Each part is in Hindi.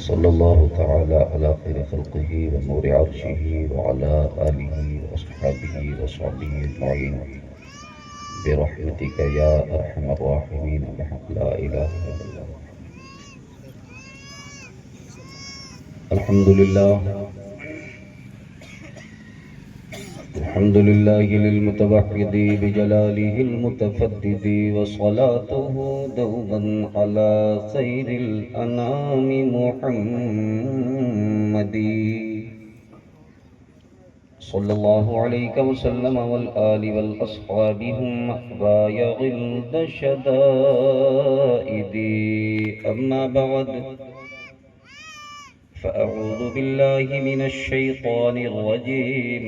सल्लल्लाहु तआला अला खैरि खल्क़िही व नूरि अर्शिही व अला आलिही व अस्हाबिही व सहबिही अजमईन बिरहमतिका या अरहमर राहिमीन बिहक़्क़ि ला इलाहा इल्लल्लाह। अल्हम्दुलिल्लाह अल्हम्दुलिल्लाहि लिल मुतवह्हिदी बिजलालिहिल मुतफद्दिदी व सलातुहु दौमन अला खैरिल अनामि मुहम्मदी सल्लल्लाहु अलैहि वसल्लम वल आलि वल अस्हाबि हुम बायगिल दशदाइदी अम्मा बाद फ़अऊज़ु बिल्लाहि मिनश शैतानिर रजीम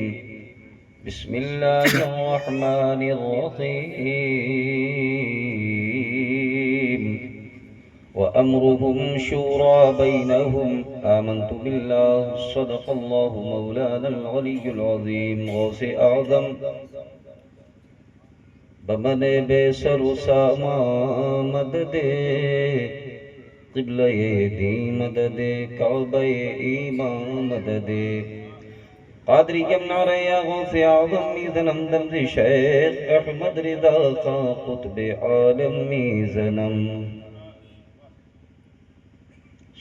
बिस्मिल्लाहिर्रहमानिर्रहीम व अम्रुहुम शूरा बैनहुम आमन्तु बिल्लाहि सदक़ल्लाहु मौलानल अलियुल अज़ीम। गौसे आज़म बमने बेसर सामा मददे क़िबले दी मददे कअबे ईमान मददे क़ादरी यमनारे या गौसे आज़म मीज़नम दर्द शेख अहमद रिज़ा ख़ां क़ुत्बे आलम मीज़नम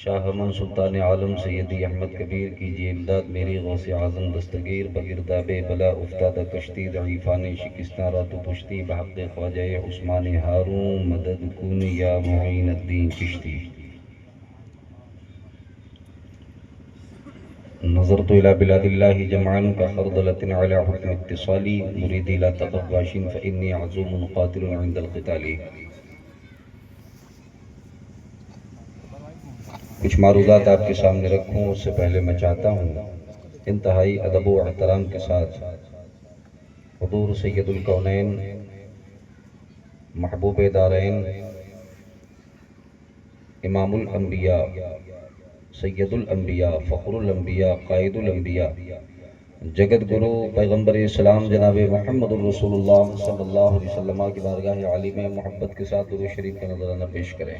शाह अमन सुल्तान आलम सैयदी अहमद कबीर कीजिए इमदाद मेरी गौसे आज़म दस्तगीर बगिरदाबे बला उफ्तादा कश्ती दईफ़ान शिकस्ता रातु पुश्ती बहक़ ख्वाजा उस्मान हारून मदद कुन या मुईनुद्दीन चिश्ती। नज़रतु इला बिलादिल्लाहि जमअन का खरदलतिन अला हुक्म इत्तिसाली मुरीदी ला तक़व्वाशिन फ़इन्नी अज़ूमुन क़ातिलुन इंदल क़िताली। कुछ मारूदात आपके सामने रखूं उससे पहले मैं चाहता हूँ इंतहाई अदब व एहतराम के साथ हुज़ूर सैयदुल कौनैन महबूब दारैन इमामुल अंबिया सैयदुल अंबिया फ़ख्रुल अंबिया क़ाइदुल अंबिया जगत गुरु पैगम्बर इस्लाम जनाब मुहम्मद रसूलुल्लाह सल्लल्लाहु अलैहि वसल्लम की बारगाह आली में मोहब्बत के साथ दुरूद शरीफ का नज़राना पेश करें।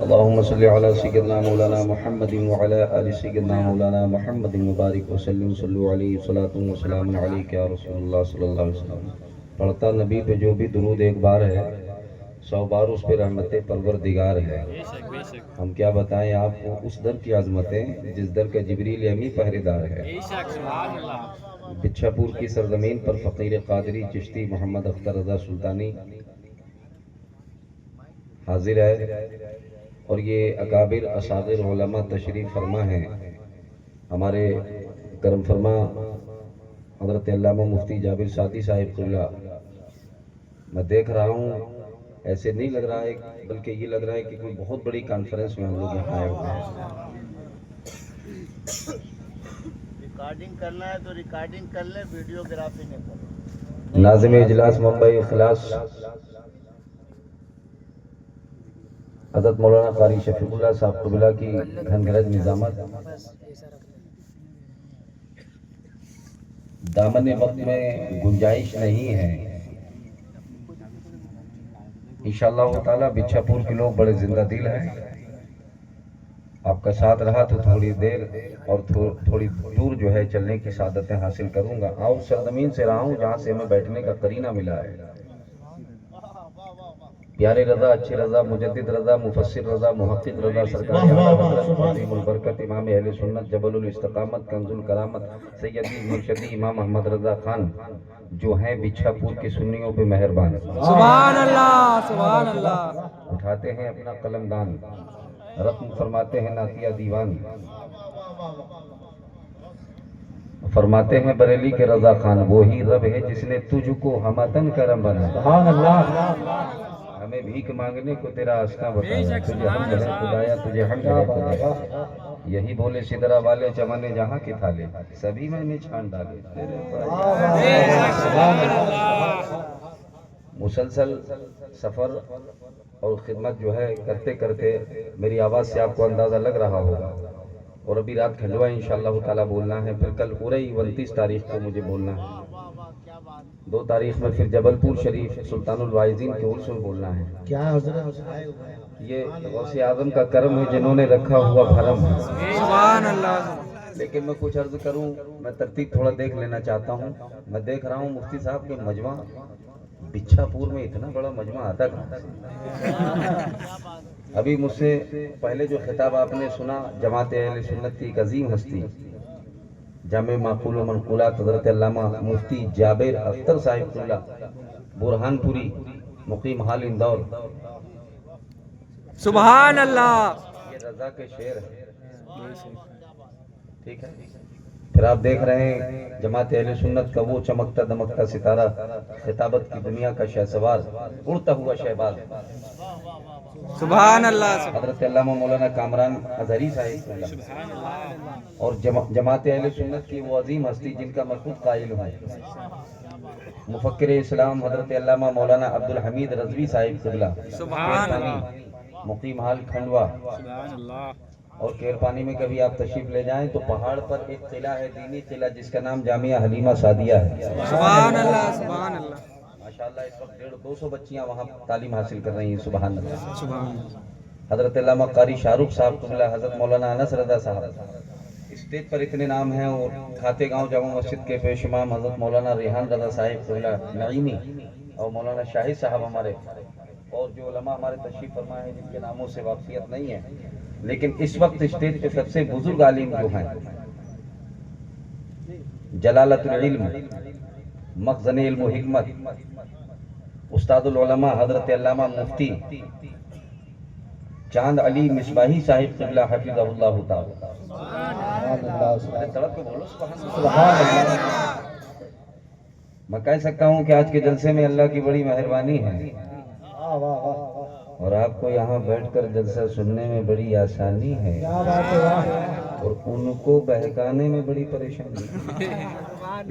अल्लाहुम्मा सल्लि अला सय्यिदिना मौलाना मुहम्मदिन व अला आलि सय्यिदिना मौलाना मुहम्मदिन मुबारिक व सल्लिम सल्लु अलैहि सलातु व सलामुन अलैका या रसूलुल्लाह सल्लल्लाहु अलैहि वसल्लम। पढ़ता नबी पे जो भी दुरूद एक बार है 100 बार उस पर रहमत परवरदिगार है। हम क्या बताएं आपको उस दर की आज़मतें जिस दर का जिब्रील अमी पहरेदार है। बिच्छापुर की सरजमीन पर फ़कीर क़ादरी चिश्ती मोहम्मद अख्तर रज़ा सुल्तानी हाजिर है और ये अकाबिर असागिर उलमा तशरीफ़ फरमा हैं। हमारे करम फरमा हज़रत अल्लामा मुफ्ती जाबिर सादी साहिब क़िबला। मैं देख रहा हूँ ऐसे नहीं लग रहा है बल्कि ये लग रहा है कि कोई बहुत बड़ी कॉन्फ्रेंस में हम लोग यहाँ आए हुए हैं। रिकॉर्डिंग करना है तो रिकॉर्डिंग कर ले, वीडियोग्राफी नहीं करो। नाज़िम इजलास मुंबई इखलास हज़रत मौलाना क़ारी शफीकुल्लाह साहब क़िबला की घनघरज निज़ामत दामन वक्त में गुंजाइश नहीं है। इंशाअल्लाह ताला बिच्छापुर के लोग बड़े जिंदा दिल हैं। आपका साथ रहा तो थोड़ी देर और थोड़ी दूर जो है चलने की सादतें हासिल करूंगा। और सरजमीन से रहा हूँ जहाँ से हमें बैठने का करीना मिला है। प्यारे रज़ा, अच्छे रज़ा, मुजद्दिद रज़ा, मुफस्सिर रज़ा, मुहक्किक रज़ा सरकार अज़ीमुल बरकत इमाम अहले सुन्नत जबलुल इस्तिक़ामत कंजुल करामत सैयदी मुर्शदी इमाम अहमद रज़ा खान जो हैं बिच्छापुर के सुन्नियों पे मेहरबान। सुभान अल्लाह, सुभान अल्लाह। उठाते हैं अपना कलमदान, रत्न फरमाते हैं नातिया दीवान, फरमाते हैं बरेली के रज़ा खान वो ही रब है जिसने तुझको हमतन करम बनाया। सुभान अल्लाह। हमें भीख मांगने को तेरा आस्था बताया, तुझे हम है खुदाया, तुझे हम है खुदाया। यही बोले सिदरा वाले चमने जहाँ के थाले सभी मैंने छान डाले। मुसलसल सफ़र और ख़िदमत जो है करते करते मेरी आवाज़ से आपको अंदाज़ा लग रहा होगा। और अभी रात खंडवा इंशाअल्लाह ताला बोलना है, फिर कल पूरे 29 तारीख को मुझे बोलना है। 2 तारीख में फिर जबलपुर शरीफ सुल्तानुल वाइज़ीन के उर्स में बोलना है। क्या हजरत ये गौसे आज़म का करम है जिन्होंने रखा हुआ भरम है। सुभान अल्लाह। लेकिन मैं कुछ अर्ज करूं, मैं तरतीब थोड़ा देख लेना चाहता हूं। मैं देख रहा हूं मुफ्ती साहब के मजमा बिच्छापुर में इतना बड़ा मजमा आता कहाँ से? अभी मुझसे पहले जो खिताब आपने सुना जमात अहले सुन्नत की एक अजीम हस्ती जामे माकूल व मनकूलात हज़रत अल्लामा मुफ्ती जाबिर अख्तर साहिबुल्लाह बुरहानपुरी मुकीम हाल इंदौर, सुभान अल्लाह। ये रजा के शेर है, ठीक है। फिर आप देख रहे हैं जमात अहले सुन्नत का वो चमकता दमकता सितारा, खिताबत की दुनिया का शहसवार, उड़ता हुआ शहबाज, सुभान अल्लाह। हज़रत अल्लामा मौलाना कामरान अज़हरी साहिब और जमात अहले सुन्नत की वो अजीम हस्ती जिनका मैं खुद कायल हूँ, मुफक्किर इस्लाम हज़रत अल्लामा मौलाना अब्दुल हमीद रज़वी साहिब क़िबला, सुभान अल्लाह। मुकीम हाल खंडवा। और केरपानी में कभी आप तशरीफ ले जाएं तो पहाड़ पर एक किला है, दीनी किला, जिसका नाम जामिया हलीमा सादिया है। सुभान अल्लाह। सुभान अल्लाह। माशाअल्लाह इस वक्त 150-200 बच्चियां वहाँ तालीम हासिल कर रही हैं। सुभान अल्लाह। सुभान। हज़रत अल्लामा कारी शाहरुख साहब क़िबला, हज़रत मौलाना अनस रज़ा साहब, स्टेज पर इतने नाम हैं। और खाते गांव जामा मस्जिद के पेश इमाम हज़रत मौलाना रेहान रज़ा साहिब क़िबला नईमी और मौलाना शाहिद साहब हमारे, और जो उलमा हमारे तशरीफ फरमा है जिनके नामों से वाक़ियत नहीं है, लेकिन इस वक्त स्टेज पे सबसे बुजुर्ग आलिम जो हैं, जलालतुल इल्म, मखज़न इल्म व हिकमत, उस्तादुल उलमा हज़रत अल्लामा मुफ्ती चांद अली मिसबाही साहिब क़िबला हफ़िज़हुल्लाह ताला। तड़प के बोलो सुभान अल्लाह। मैं कह सकता हूँ कि आज के जलसे में अल्लाह की बड़ी मेहरबानी है और आपको यहाँ बैठकर जलसा सुनने में बड़ी आसानी है और उनको बहकाने में बड़ी परेशानी है,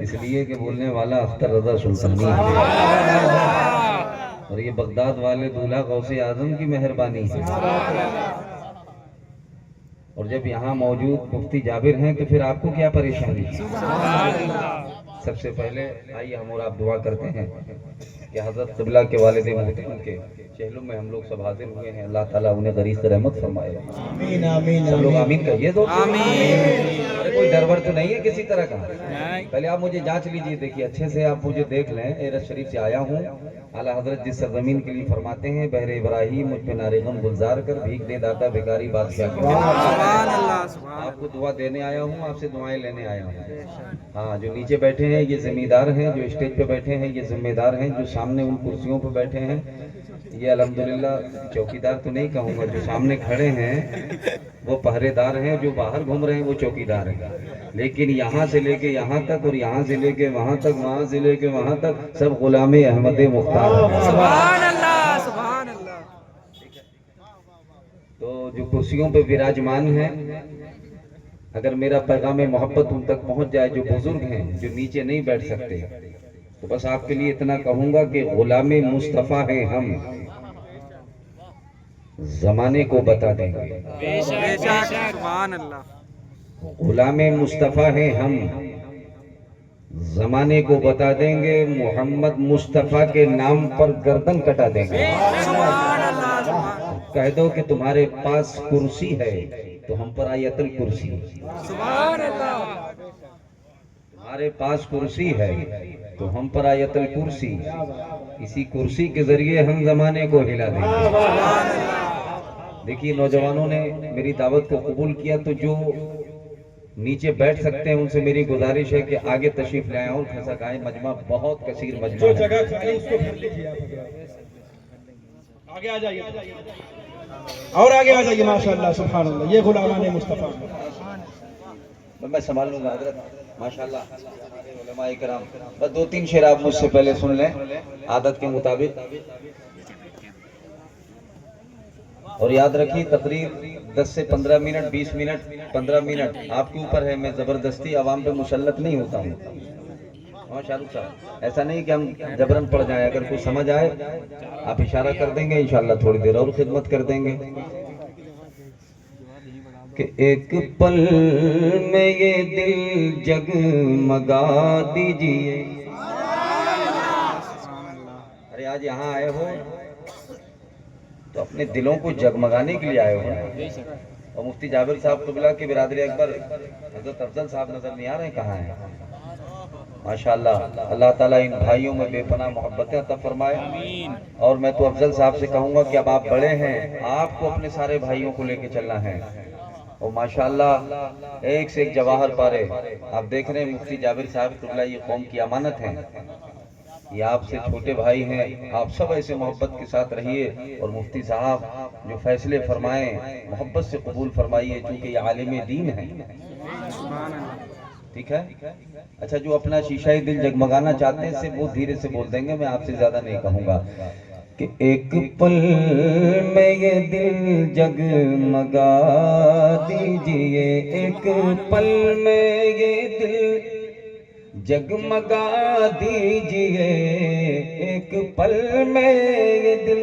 इसलिए कि बोलने वाला अख्तर रज़ा सुल्तानी है और ये बगदाद वाले दूल्हा गौसे आज़म की मेहरबानी है। और जब यहाँ मौजूद मुफ्ती जाबिर हैं तो फिर आपको क्या परेशानी है? सबसे पहले आइए हम और आप दुआ करते हैं कि हज़रत क़िबला के वालिद मोहतरम के चहलों में हम लोग सब हाजिर हुए हैं, अल्लाह ताला उन्हें गरीक़ रहमत फरमाए। आमीन आमीन। सब लोग आमीन कहिए दो। आमीन। अरे कोई डरवर तो नहीं है किसी तरह का? पहले आप मुझे जांच लीजिए, देखिए अच्छे से, आप मुझे देख लें। एरज शरीफ से आया हूँ, आला हज़रत जिस सरज़मीन के लिए फरमाते हैं बहरे इब्राहिम मुझ पे नारेगम गुलजार कर भीख दे दाता भिखारी बादशाह के। आपको दुआ देने आया हूँ, आपसे दुआएं लेने आया हूँ। हाँ, जो नीचे बैठे हैं ये ज़िम्मेदार हैं, जो स्टेज पे बैठे हैं ये जिम्मेदार हैं, जो सामने उन कुर्सियों पे बैठे हैं ये अल्हम्दुलिल्लाह चौकीदार तो नहीं कहूँगा, जो सामने खड़े हैं वो पहरेदार हैं, जो बाहर घूम रहे हैं वो चौकीदार हैं। लेकिन यहाँ से लेके यहाँ तक और यहाँ से लेके वहाँ तक, वहाँ से लेके वहाँ तक सब गुलामे अहमद मुख्तार हैं। सुभान अल्लाह। सुभान अल्लाह। तो जो कुर्सियों पे विराजमान हैं, अगर मेरा पैगाम मोहब्बत उन तक पहुँच जाए, जो बुजुर्ग हैं जो नीचे नहीं बैठ सकते, तो बस आपके लिए इतना कहूँगा कि गुलामे मुस्तफ़ा हैं हम, ज़माने को बता देंगे। सुभान अल्लाह। गुलामे मुस्तफ़ा हैं हम, ज़माने को बता देंगे, मोहम्मद मुस्तफ़ा के नाम पर गर्दन कटा देंगे। सुभान अल्लाह। कह दो कि तुम्हारे पास कुर्सी है तो हम पर आयतल कुर्सी। सुभान अल्लाह। तुम्हारे पास कुर्सी है तो हम पर आयतल कुर्सी, इसी कुर्सी के जरिए हम जमाने को हिला देंगे। देखिए नौजवानों ने मेरी दावत को कबूल किया, तो जो नीचे बैठ सकते हैं उनसे मेरी गुजारिश है कि आगे तशरीफ लाएं और खसक आए। मजमा बहुत कसीर मजमा, जो जगह खाली उसको भर लीजिए। आगे आ जाइए और आगे आ जाइए। माशाअल्लाह सुभान अल्लाह, ये गुलामान मुस्तफा। मैं संभाल लूंगा हजरत, माशाअल्लाह। उलमाए किराम, बस 2-3 शेर आप मुझसे पहले सुन लें आदत के मुताबिक, और याद रखिए तकरीर 10 से 15 मिनट, 20 मिनट, 15 मिनट आपके ऊपर है। मैं जबरदस्ती आवाम पे मुसल्लत नहीं होता हूँ हाँ शाहरुख साहब, ऐसा नहीं कि हम जबरन पड़ जाए, अगर कुछ समझ आए आप इशारा कर देंगे, इंशाल्लाह थोड़ी देर और खिदमत कर देंगे। कि एक पल में ये दिल जगमगा दीजिए। अरे आज यहाँ आए हो तो अपने दिलों को जगमगाने के लिए आए हो। और मुफ्ती जाबिर साहब कुबला की बिरादरी अकबर हजरत अफजल साहब नजर नहीं आ रहे, कहाँ हैं? माशाअल्लाह, अल्लाह ताला इन भाइयों में बेपनाह मोहब्बतें अता फरमाए। और मैं तो अफजल साहब से कहूँगा कि अब आप बड़े हैं, आपको अपने सारे भाइयों को लेके चलना है। और माशाअल्लाह एक से एक जवाहर पारे आप देख रहे हैं। मुफ्ती जाबिर साहब कुबला ये कौम की अमानत है, ये आपसे छोटे भाई हैं, आप सब ऐसे मोहब्बत के साथ रहिए। और मुफ्ती साहब जो फैसले फरमाएं मोहब्बत से कबूल फरमाइए, क्योंकि ये आलिम दीन है। ठीक है? अच्छा, जो अपना शीशाई दिल जगमगाना चाहते हैं सिर्फ वो धीरे से बोल देंगे, मैं आपसे ज्यादा नहीं कहूँगा। कि एक पल में ये दिल जगमगा दीजिए, एक पल में ये दिल जगमगा दीजिए, एक पल में ये दिल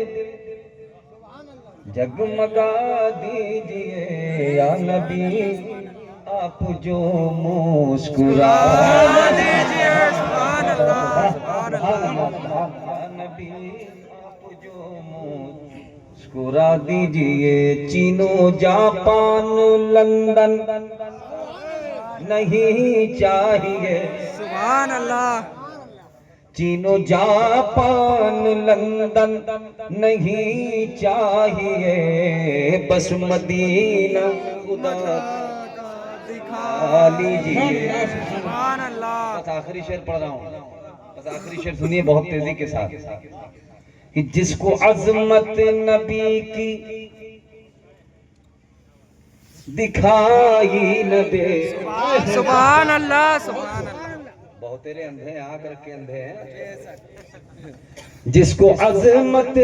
जगमगा दीजिए। या नबी आप जो मुस्कुरा दीजिए, सुभान अल्लाह, सुभान अल्लाह। या नबी आप जो मुस्कुरा दीजिए। चीनो जापान लंदन नहीं चाहिए, सुभान अल्लाह। चीनो जापान लंदन नहीं चाहिए, बस मदीना खुदा दिखा लीजिए। सुभान अल्लाह। बस आखिरी शेर पढ़ रहा हूँ, बस आखिरी शेर सुनिए बहुत तेजी के साथ। कि जिसको अजमत नबी की दिखाई न दे। सुभान अल्लाह, सुभान अल्लाह। बहुत तेरे अंधे हैं, आँख रख के अंधे हैं। जिसको अजमत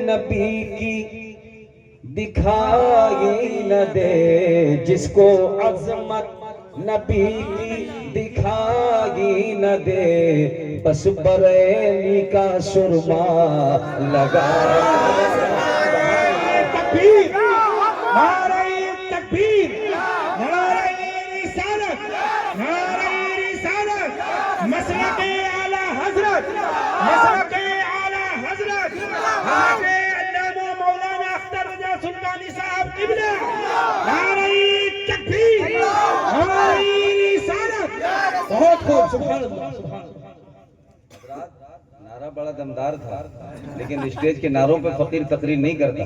नबी की दिखाई न दे, जिसको अजमत नबी की दिखाई न दे, बस बरेली का सुरमा लगा। तकबीर, नारे तकबीर, नारे रिसालत, नारे रिसालत, मसलके आला हजरत, मसलके आला हजरत, हाफिज अल्लामा मौलाना अख्तर रजा सुल्तानी साहब किबला। नारे तकबीर, नारे रिसालत। बहुत खूब, सुभान अल्लाह, सुभान अल्लाह। नारा बड़ा दमदार था, लेकिन स्टेज के नारों पे फकीर तकरीर नहीं करता।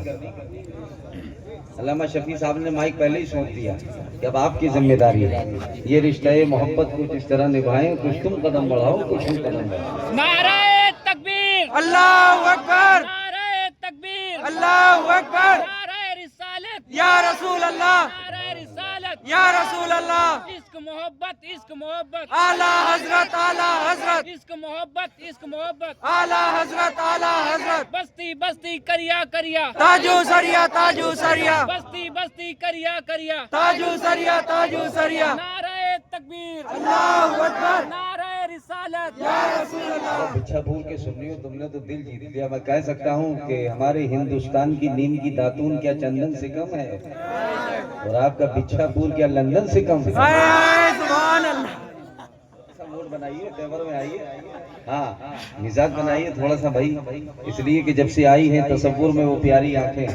अल्लामा शफी साहब ने माइक पहले ही सौंप दिया कि अब आपकी जिम्मेदारी है, ये रिश्ता मोहब्बत को जिस तरह निभाएं, कुछ तुम कदम बढ़ाओ, कुछ हम कदम बढ़ाओ। नारे तकबीर, अल्लाहु अकबर, नारे तकबीर, अल्लाहु अकबर, नारे रिसालत, या रसूल अल्लाह, नारे रिसालत, या रसूल अल्लाह। इश्क मोहब्बत, इश्क मोहब्बत, आला हजरत, आला हजरत, इश्क मोहब्बत, इश्क मोहब्बत, आला हजरत, आला हजरत। बस्ती बस्ती करिया करिया, ताजू सरिया, ताजू सरिया, बस्ती बस्ती करिया करिया, ताजू सरिया, ताजू सरिया। नारे तकबीर, अल्लाहु अकबर, नारे रिसालत, या रसूल अल्लाह। बिच्छा भूल के सुन रही हो तुमने तो दिल जीत लिया। मैं कह सकता हूँ कि हमारे हिंदुस्तान की नीम की दातून क्या चंदन से कम है, और आपका बिच्छा भूल क्या लंदन से कम है। सुभान अल्लाह। मूड बनाइए, तेवर में आइए, हाँ मिजाज बनाइए थोड़ा सा भाई, इसलिए कि जब से आई हैं तसव्वुर में वो प्यारी आंखें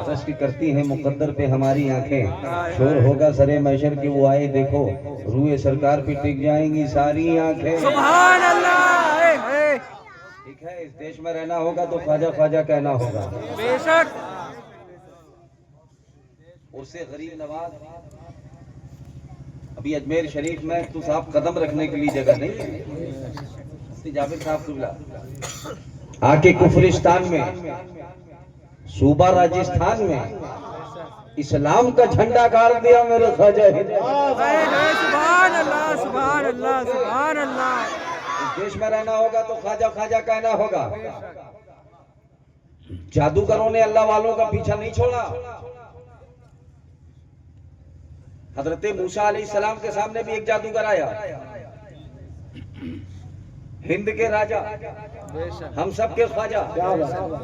रश्क करती हैं मुकद्दर पे हमारी आंखें। शोर होगा सरे मैशर के वो आए देखो, रूए सरकार पे टिक जाएंगी सारी आंखें। सुभान अल्लाह। ठीक है, इस देश में रहना होगा तो ख्वाजा ख्वाजा कहना होगा। बेशक। उससे गरीब नवाज अभी अजमेर शरीफ में तो साहब कदम रखने के लिए जगह नहीं है। जाबिर साहब कुबला आके कुफरिस्तान में, सूबा राजस्थान में इस्लाम का झंडा गाड़ दिया मेरे ख्वाजा। सुभान अल्लाह, सुभान अल्लाह, सुभान अल्लाह। इस देश में रहना होगा तो ख्वाजा ख्वाजा कहना होगा। जादूगरों ने अल्लाह वालों का पीछा नहीं छोड़ा। हजरत मूसा अलैहिस्सलाम के सामने भी एक जादूगर आया, हिंद के राजा, हम सब के ख्वाजा,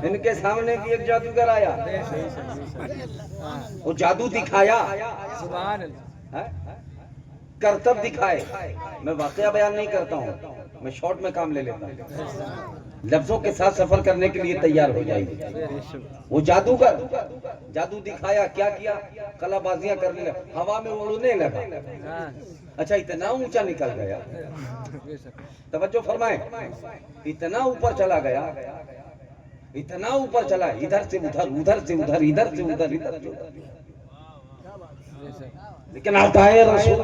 इनके सामने भी एक जादूगर आया, वो जादू दिखाया, है? करतब दिखाए। मैं वाकया बयान नहीं करता हूँ, मैं शॉर्ट में काम ले लेता हूँ, लफ्जों के साथ सफर करने के लिए तैयार हो जाइए। वो जादूगर जादू दिखाया, क्या किया, कलाबाजियां करने लगा, हवा में उड़ने लगा। अच्छा, इतना ऊंचा निकल गया, तवज्जो फरमाए, इतना ऊपर चला गया, इतना ऊपर चला, इधर से उधर, उधर से उधर, इधर से उधर, इधर से उधर, लेकिन आता है रसूल।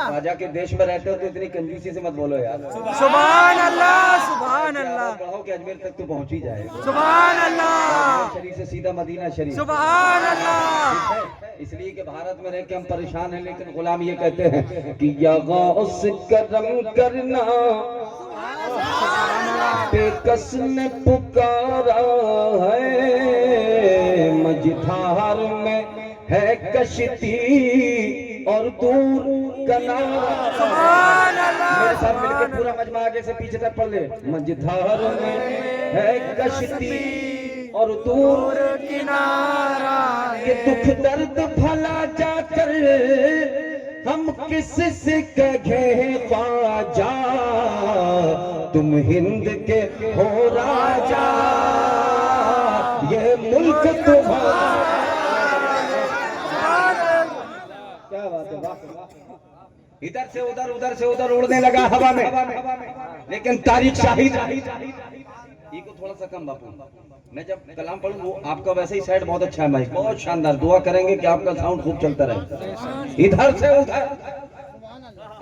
राजा के देश में रहते हो तो इतनी कंजूसी से मत बोलो यार। सुभान अल्लाह, सुभान अल्लाह, बढ़ाओ कि अजमेर तक तो पहुंच ही जाए। सुभान अल्लाह, शरीफ से सीधा मदीना शरीफ। सुभान अल्लाह। इसलिए कि भारत में रह के हम परेशान हैं, लेकिन गुलाम ये कहते हैं कि या गौस करम करना, बेकस ने पुकारा है, मझधार में है कश्ती और दूर किनारा। सुभान अल्लाह, मेरे साथ मिलकर पूरा मजमा आगे से पीछे तक पढ़ ले। मझधार में है कश्ती और दूर किनारा, ये दुख दर्द भला जाकर हम किस से कहें ख्वाजा, तुम हिंद के हो राजा, ये मुल्क तुम्हारा। क्या बात है, इधर से उधर, उधर से उधर उड़ने लगा हवा में, लेकिन तारीख शाहिद। ये को थोड़ा सा कम बापू, मैं जब कलाम पढ़ूं, वो आपका वैसे ही साइड बहुत अच्छा है माइक, बहुत शानदार, दुआ करेंगे कि आपका साउंड खूब चलता रहे। इधर से उधर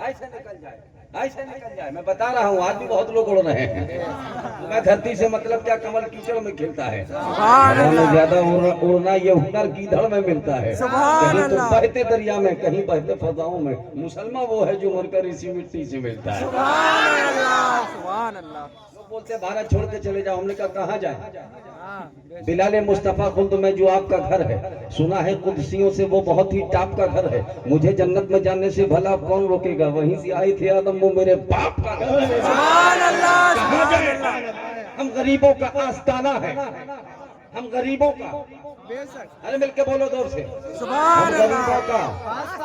ऐसे निकल जाए, ऐसे निकल जाए। मैं बता रहा हूँ, आज भी बहुत लोग उड़ रहे हैं। मैं धरती से मतलब क्या, कमल कीचड़ में खिलता है। ज्यादा उड़ना ये हुनर की धड़ में मिलता है। कहीं तो बहते दरिया में, कहीं बहते फजाओं में। मुसलमान वो है जो मरकर इसी मिट्टी से मिलता है। सुभान अल्लाह। बोलते भारत छोड़ के चले जाओ, हमने कहा कहाँ जाए। बिलाले मुस्तफा खुद में जो आपका घर है, सुना है कुदसियों से वो बहुत ही टाप का घर है। मुझे जन्नत में जाने से भला कौन रोकेगा, वहीं से आए थे आदम, वो मेरे बाप का घर है। सुभान अल्लाह, सुभान अल्लाह। हम गरीबों का आस्ताना है, हम गरीबों का, अरे मिलके बोलो जोर से, सुभान हम गरीबों का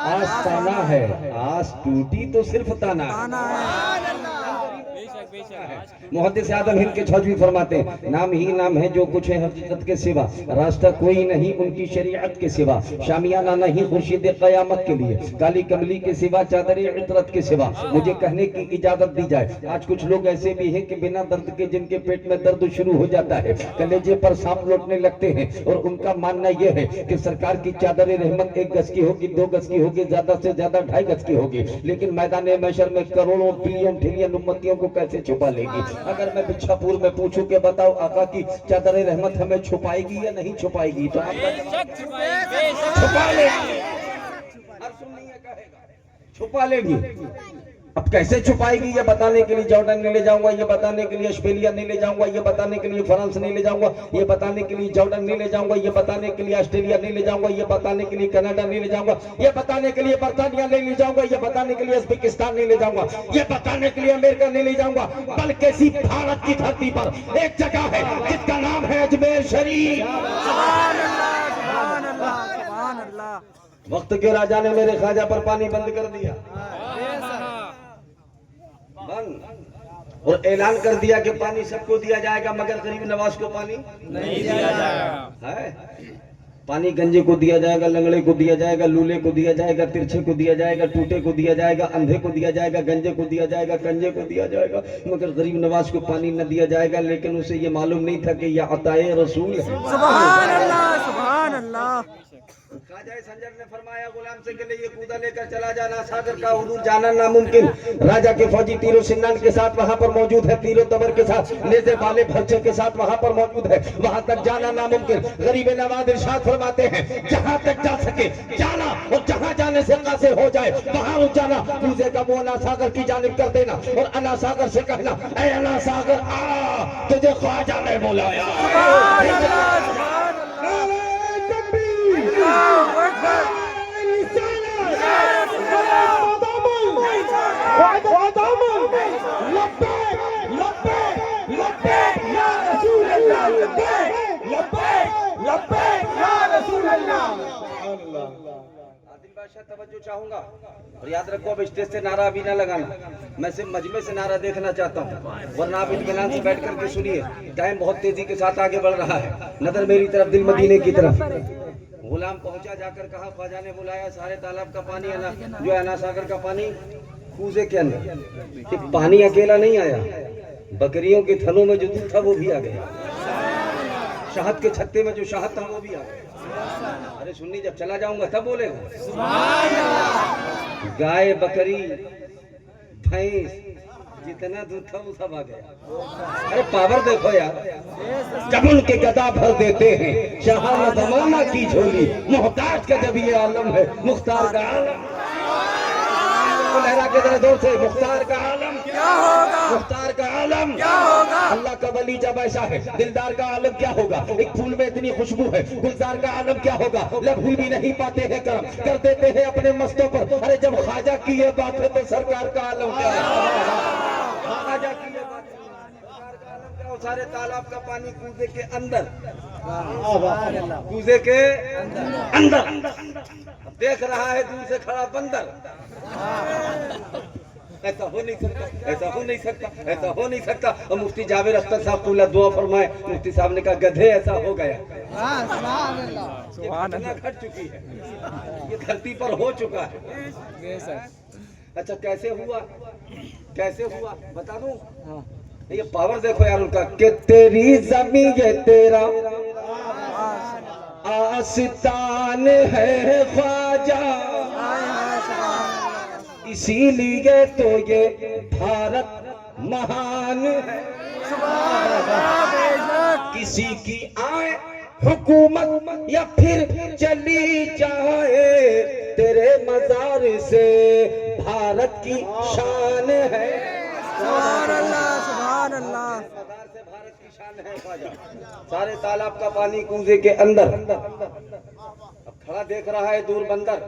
आस्ताना है। आस टूटी तो सिर्फ ताना है। मुहद्दिस आदम हिंद के छौजवी फरमाते हैं, नाम ही नाम है जो कुछ है हकीकत के सिवा, रास्ता कोई नहीं उनकी शरीयत के सिवा, शामियाना नहीं खुर्शीद क़यामत के लिए, काली कमली के सिवा, चादर इतरत के सिवा। मुझे कहने की इजाजत दी जाए, आज कुछ लोग ऐसे भी हैं कि बिना दर्द के जिनके पेट में दर्द शुरू हो जाता है, कलेजे पर सांप लौटने लगते हैं, और उनका मानना यह है कि सरकार की चादर रहमत 1 गज की होगी, 2 गज की होगी, ज्यादा से ज्यादा 2.5 गज की होगी, लेकिन मैदान महशर में करोड़ों बिलियन ट्रिलियन उम्मतियों को कैसे छुपा लेगी। अगर मैं बिच्छापुर में पूछूं कि बताओ आका की चादर रहमत हमें छुपाएगी या नहीं छुपाएगी, तो आपका छुपा लेगी। हर सुन्नी ये कहेगा छुपा लेगी। अब कैसे छुपाएगी ये बताने के लिए जॉर्डन नहीं ले जाऊंगा, ये बताने के लिए ऑस्ट्रेलिया नहीं ले जाऊंगा, ये बताने के लिए फ्रांस नहीं ले जाऊंगा, ये बताने के लिए जॉर्डन नहीं ले जाऊंगा, ये बताने के लिए ऑस्ट्रेलिया नहीं ले जाऊंगा, ये बताने के लिए कनाडा नहीं ले जाऊंगा, ये बताने के लिए बर्तानिया नहीं ले जाऊंगा, ये बताने के लिए उज्बेकिस्तान नहीं ले जाऊंगा, ये बताने के लिए अमेरिका नहीं ले जाऊंगा, बल्कि सिर्फ भारत की धरती पर एक जगह है जिसका नाम है अजमेर शरीफ। सुभान अल्लाह, सुभान अल्लाह, सुभान अल्लाह। वक्त के राजा ने मेरे ख्वाजा पर पानी बंद कर दिया, और ऐलान कर दिया कि पानी सबको दिया जाएगा मगर गरीब नवाज को पानी नहीं दिया जाएगा। है पानी गंजे को दिया जाएगा, लंगड़े को दिया जाएगा, लूले को दिया जाएगा, तिरछे को दिया जाएगा, टूटे को दिया जाएगा, अंधे को दिया जाएगा, गंजे को दिया जाएगा, कंजे को दिया जाएगा, मगर गरीब नवाज को पानी न दिया जाएगा। लेकिन उसे ये मालूम नहीं था कि यह अताए रसूल है। सुभान अल्लाह, सुभान अल्लाह। ख्वाजा संजर ने फरमाया गुलाम से के लिए कूदा लेकर चला जाना, सागर का हुदूद जाना नामुमकिन। राजा के फौजी तीरों सिन्नान के साथ वहां पर मौजूद है, तीरों तबर के साथ, नेज़े वाले भरचे के साथ वहां पर मौजूद है, वहां तक जाना नामुमकिन। गरीब नवाज इरशाद फरमाते हैं जहां तक जा सके जाना, और जहां जाने से कासिर हो जाए वहां रुक जाना। पूजे का मुंह अना सागर की जानिब कर देना, और अना सागर से कहना ऐ अना सागर आ, तुझे ख्वाजा ने बुलाया। दामन लब्बैक लब्बैक लब्बैक या रसूल अल्लाह लब्बैक लब्बैक लब्बैक या रसूल अल्लाह। आदिल बादशाह तवज्जो चाहूंगा और याद रखो अब स्टेज से नारा अभी ना लगाना, मैं सिर्फ मजमे से नारा देखना चाहता हूँ, वरना आप इत्मीनान से बैठ करके सुनिए। टाइम बहुत तेजी के साथ आगे बढ़ रहा है, नजर मेरी तरफ, दिल मदीने की तरफ। गुलाम पहुंचा, जाकर कहा ख्वाजा ने बुलाया, सारे तालाब का पानी जो है ना सागर का पानी कूजे के अंदर। ये पानी अकेला नहीं आया, बकरियों के थनों में जो दूध था वो भी आ गया, शहद के छत्ते में जो शहद था वो भी आ गया। अरे सुन्नी जब चला जाऊंगा तब बोलेगा। गाय बकरी भैंस जितना दूध था वो सब आ गया। अरे पावर देखो यार, जब उनके गदा भर देते हैं शहाना जमाना की झोली, मोहताज का जब ये आलम है मुख्तार का आलम। लहरा के जरा जोर से, मुख्तार का आलम क्या होगा, मुख्तार का आलम क्या होगा। अल्लाह का वली जब ऐसा है, दिलदार का आलम क्या होगा। एक फूल में इतनी खुशबू है, गुलजार का आलम क्या होगा। लब भूल भी नहीं पाते हैं करम, कर देते हैं अपने मस्तों पर। अरे जब ख्वाजा की ये बात है तो सरकार का आलम क्या है। ख्वाजा की ये बात है, सरकार का आलम क्या हो। सारे तालाब का पानी कूजे के अंदर, कूजे के अंदर। देख रहा है दूर से खड़ा बंदर। ऐसा हो नहीं सकता, ऐसा हो नहीं सकता, ऐसा हो नहीं सकता। और मुफ्ती जावेद अख्तर साहब को दुआ फरमाए। मुफ्ती साहब ने कहा गधे ऐसा हो गया। घटना घट चुकी है, ये धरती पर हो चुका है। अच्छा कैसे हुआ, कैसे हुआ बता दूं। ये पावर देखो यार उनका, कि तेरी ज़मीं ये तेरा आस्तान है ख्वाजा, इसीलिए तो ये भारत महान है। किसी की आए हुकूमत या फिर चली जाए, तेरे मजार से भारत की शान है। सुभान अल्लाह, सुभान अल्लाह। मजार से भारत की शान है ख्वाजा। सारे तालाब का पानी कूजे के अंदर। अब खड़ा देख रहा है दूर बंदर।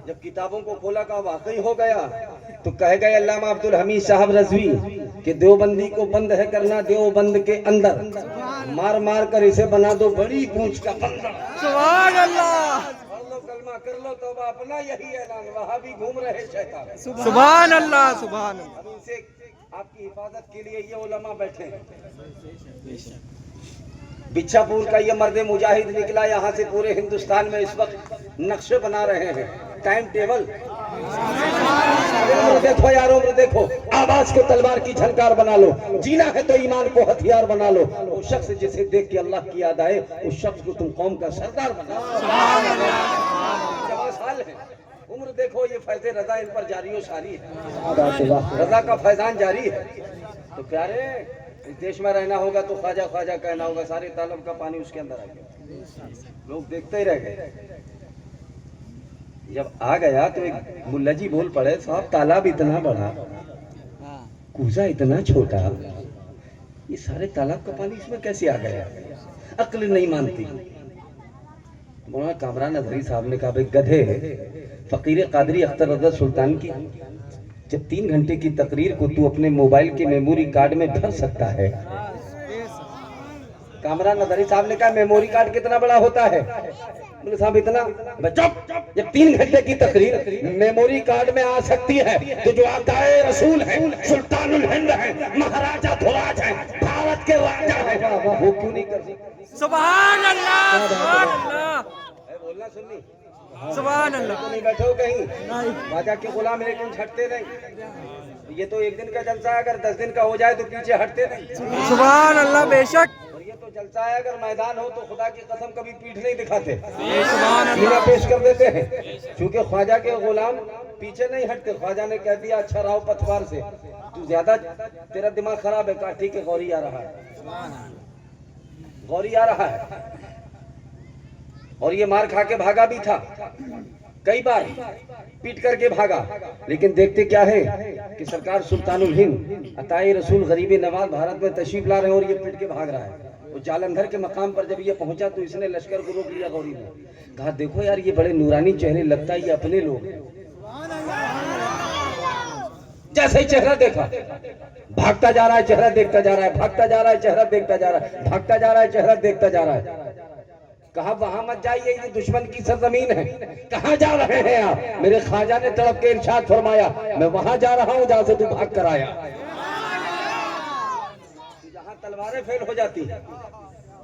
जब किताबों को खोला का वाकई हो गया, तो कह गए अल्लामा अब्दुल हमीद साहब रज़वी कि देवबंदी को बंद है करना देवबंद के अंदर, मार मार कर इसे बना दो बड़ी पूंछ का बंदर। सुभान अल्लाह। पढ़ लो कलमा, कर लो तौबा, अपना यही ऐलान, वहां भी घूम रहे शैतान। सुभान अल्लाह, सुभान अल्लाह। अब इनसे आपकी हिफाजत के लिए ये उलमा बैठे हैं। बिच्छापुर का ये मर्द मुजाहिद निकला, यहाँ से पूरे हिंदुस्तान में इस वक्त नक्शे बना रहे हैं, टाइम टेबल। देखो यार, उम्र देखो, आवाज को तलवार की झनकार बना लो, जीना है तो ईमान को हथियार बना लो। वो शख्स जिसे देख के अल्लाह की याद आए, उस शख्स को तुम कौम का सरदार बना लो। 4 साल है उम्र देखो, ये फैज़े रजा इन पर जारी व सारी है, रजा का फैजान जारी है। तो प्यारे, इस देश में रहना होगा तो ख्वाजा ख्वाजा कहना होगा। सारे तालब का पानी उसके अंदर आ गया, लोग देखते ही रह गए। जब आ गया तो एक मुल्ला जी बोल पड़े, साहब तालाब इतना बड़ा, कूजा इतना छोटा, ये सारे तालाब का पानी इसमें कैसे आ गया। अक्ल नहीं मानती। मौलाना कामरान नजरी साहब ने कहा, भाई गधे, फकीर कादरी अख्तर रज़ा सुल्तान की जब 3 घंटे की तकरीर को तू अपने मोबाइल के मेमोरी कार्ड में भर सकता है। कामरान नजरी साहब ने कहा, मेमोरी कार्ड कितना बड़ा होता है। बोले साहब इतना। चुप, जब 3 घंटे की तकरीर मेमोरी कार्ड में आ सकती है, तो जो आकाए रसूल है, सुल्तानुल हिंद है, महाराजा धुराज है, भारत के राजा है, वो क्यों नहीं कर सकते। सुभान अल्लाह, सुभान अल्लाह। बोलना सुननी, सुभान अल्लाह। तो नहीं बैठे हो कहीं, राजा के गुलाम लेकिन छटते नहीं। ये तो एक दिन का जलसा है, अगर 10 दिन का हो जाए तो पीछे हटते नहीं। सुभान अल्लाह, बेशक। और ये तो जलसा है, अगर मैदान हो तो खुदा की कसम कभी पीठ नहीं दिखाते, सीना पेश कर देते हैं। क्योंकि ख्वाजा के गुलाम पीछे नहीं हटते। ख्वाजा ने कह दिया, अच्छा राव पतवार से, तू ज्यादा, तेरा दिमाग खराब है, काठी के गौरी आ रहा है, गौरी आ रहा है। और ये मार खा के भागा भी था, कई बार पीट करके भागा। लेकिन देखते क्या है कि सरकार सुल्तानुल हिंद अताए रसूल गरीब नवाज भारत में तशरीफ ला रहे हैं और ये पीट के भाग रहा है। और जालंधर के मकाम पर जब ये पहुंचा तो इसने लश्कर को रोक लिया। गौरी ने कहा, देखो यार, ये बड़े नूरानी चेहरे, लगता है ये अपने लोग हैं। जैसे ही चेहरा देखा, भागता जा रहा है, चेहरा देखता जा रहा है, भागता जा रहा है, चेहरा देखता जा रहा है, भागता जा रहा है, चेहरा देखता जा रहा है। कहा वहां मत जाइए, ये दुश्मन की सरजमीन है। कहां जा रहे हैं आप? मेरे ख्वाजा ने तड़प के इरशाद फरमाया, मैं वहां जा रहा हूं जहां से तू भाग कर आया। जहां तलवारें फेल हो जाती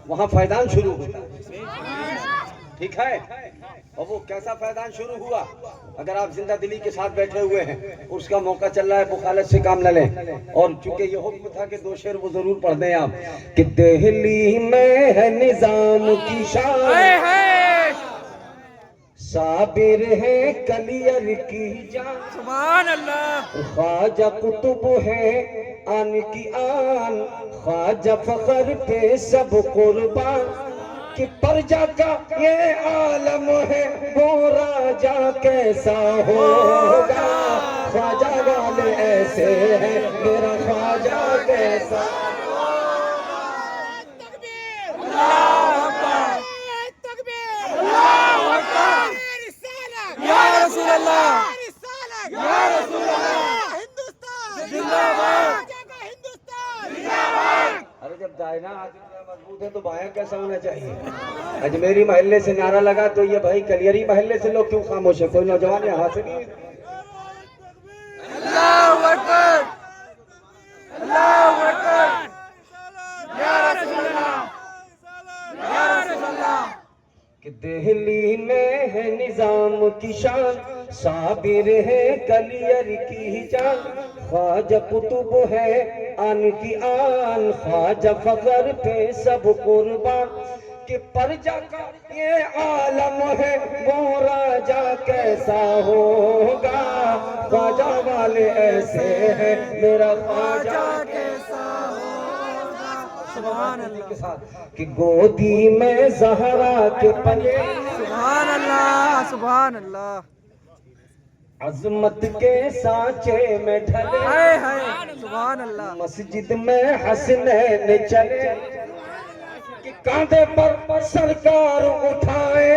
वहां फैदान शुरू होता, ठीक है। और वो कैसा फैदान शुरू हुआ? अगर आप जिंदा दिली के साथ बैठे हुए हैं, उसका मौका चल रहा है, बुखालत से काम न लें। और चूंकि ये हुक्म था कि 2 शेर वो जरूर पढ़ दें आप, कि दिल्ली में है निजाम की शान, साबिर है कलियर की जान, सुभान अल्लाह। ख्वाजा कुतुब है आन की आन, ख्वाजा फखर पे सब कुर्बान, कि प्रजा का ये आलम है वो राजा कैसा होगा, ख्वाजा वाले ऐसे हैं मेरा ख्वाजा कैसा। या रसूल अल्लाह, या रसूल अल्लाह, अरे जब दायना मजबूत है तो बायां कैसा होना चाहिए? अजमेरी महल्ले से नारा लगा तो ये भाई कलियरी महल्ले से लोग क्यों खामोश है? कोई नौजवान यहाँ से नहीं? अल्लाहू अकबर, अल्लाहू अकबर, या रसूल अल्लाह, या रसूल अल्लाह। कि दिल्ली में है निजाम की शान, साबिर है कलियर की जान, ख्वाजा कुतुब है आन की आन, ख्वाजा फखर पे सब कुर्बान, कि प्रजा का ये आलम है वो राजा कैसा होगा, ख्वाजा वाले ऐसे हैं मेरा ख्वाजा कैसा होगा। सुभान अल्लाह के साथ कि गोदी में ज़हरा के पले, सुभान अल्लाह, सुभान अल्लाह, अजमत के सांचे में ढले, हाय हाय, सुभान अल्लाह, मस्जिद में हसनैन चले, कि कांधे पर सरकार उठाए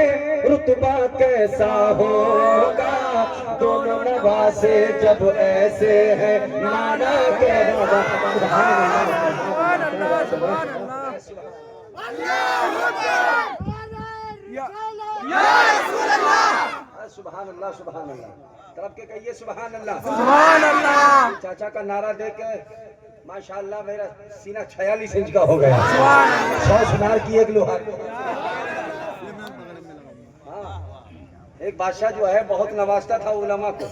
रुतबा कैसा होगा, दोनों नवासे जब ऐसे हैं नाना के बाबा। सुभान अल्लाह, सुभान अल्लाह, अल्लाहू अकबर, या रसूल अल्लाह, सुभान अल्लाह, सुभान अल्लाह, तरफ के कहिए सुभान अल्लाह, सुभान अल्लाह, चाचा का नारा देख के माशाअल्लाह मेरा सीना 46 इंच का हो गया। सुभान अल्लाह, 100 सुनार की एक लोहार। हाँ, एक बादशाह जो है बहुत नवाजता था उलमा को,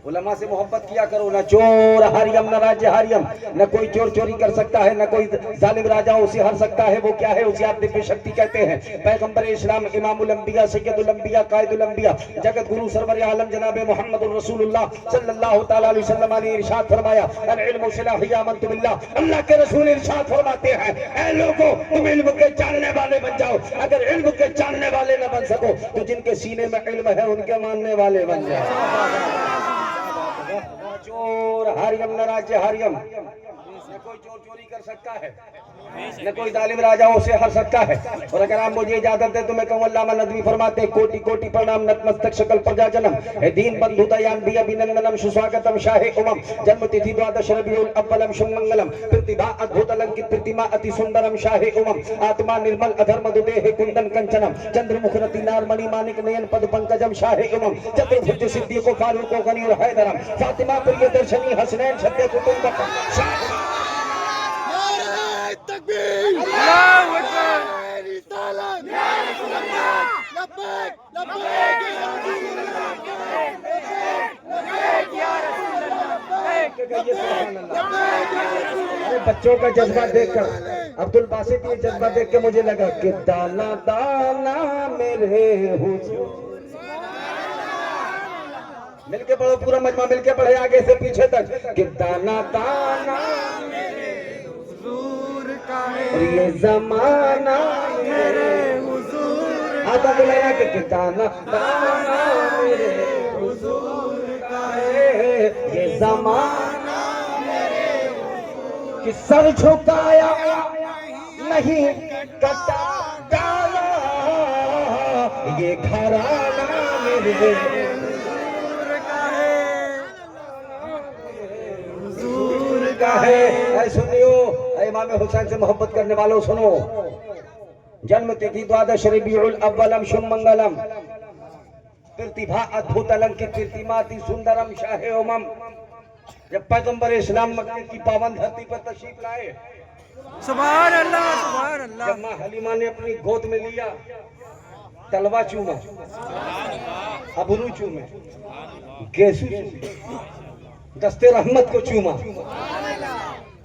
उलमा से मोहब्बत किया करो, न चोर हरियम न राज्य हरियम, न कोई चोर चोरी कर सकता है, न कोई जालिम राजा उसे हर सकता है। वो क्या है? उसे आप दिव्य शक्ति कहते हैं। पैगंबर इस्लाम इमामुल अंबिया सैयदुल अंबिया कायदुल अंबिया जगत गुरु सरवर आलम जनाब मोहम्मद रसूलुल्लाह सल्लल्लाहु तआला अलैहि वसल्लम ने इरशाद फरमाया, अल इल्मु सिलाहिया मन बिल्लाह, अल्लाह के रसूल इरशाद फरमाते हैं, ऐ लोगों तुम इल्म के जानने वाले बन जाओ। अगर इल्म के जानने वाले न बन सको तो जिनके सीने में इल्म है उनके मानने वाले बन जाओ। चोर हरियम न राज्य हरियम, न कोई चोर चोरी कर सकता है, न कोई जालिम राजा उसे हर सकता है। और अगर आप मुझे इजाजत दे तो मैं कहूँ, अल्लामा नदवी फरमाते, कोटि कोटि प्रणाम नतमस्तक शकल प्रजा जन्म है दीन बंधु दयान भी अभिनंदनम सुस्वागतम शाहे उमम, जन्म तिथि द्वादश रबिउल अव्वलम शुभ मंगलम, प्रतिभा अद्भुत अलंकृत प्रतिमा अति सुंदरम शाहे उमम, आत्मा निर्मल अधर्म दुदेह कुंदन कंचनम, चंद्रमुख रति नारमणि मानिक नयन पद पंकजम शाहे उमम, चतुर्भुज सिद्धि को फारूक गनी और हैदरम, फातिमा प्रिय दर्शनी हसनैन सत्य कुटुंब अल्लाहू अकबर, या रसूल अल्लाह, लब्बैक लब्बैक या रसूल अल्लाह। अरे बच्चों का जज्बा देखकर, अब्दुल बासित ये जज्बा देख के मुझे लगा कि दाना दाना मेरे हुजूर, मिलके पढ़ो, पूरा मजमा मिलके पढ़े आगे से पीछे तक, कि दाना दाना और ये जमाना मेरे हुजूर, आता तो लगा कि दाना दाना मेरे हुजूर का है, ये जमाना मेरे हुजूर, कि सर झुकाया नहीं कटा डाला, ये घराना मेरे हुजूर का है, है। ऐ सुनियो, इमाम हुसैन से मोहब्बत करने वालों सुनो। जन्म तिथि द्वादश रबीउल अव्वलम शुभ मंगलम, प्रतिभा अद्भुत अलंकृत कीर्तिमाति सुंदरम शाहे उमम। जब पैगंबर इस्लाम मक्के की पावन धरती पर तशरीफ लाए, सुभान अल्लाह, सुभान अल्लाह। जब माँ हलीमा ने अपनी गोद में लिया, तलवा चूमा, अबरू चूमे, गेसू चूमे, दस्ते रहमत को चूमा।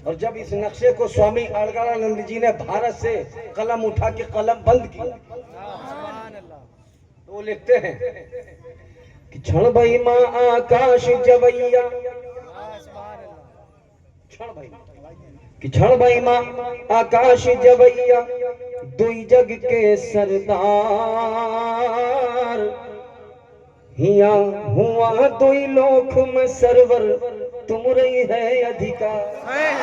और जब इस नक्शे को स्वामी अलगानंद जी ने भारत से कलम उठा के कलम बंद की, तो वो लिखते हैं कि क्षण भई माँ आकाश जवैया, क्षण भई कि क्षण भई माँ आकाश जवैया, दुई जग के सरदार, हिया हुआ दुई लोक में सरवर, तुम रही है अधिकार।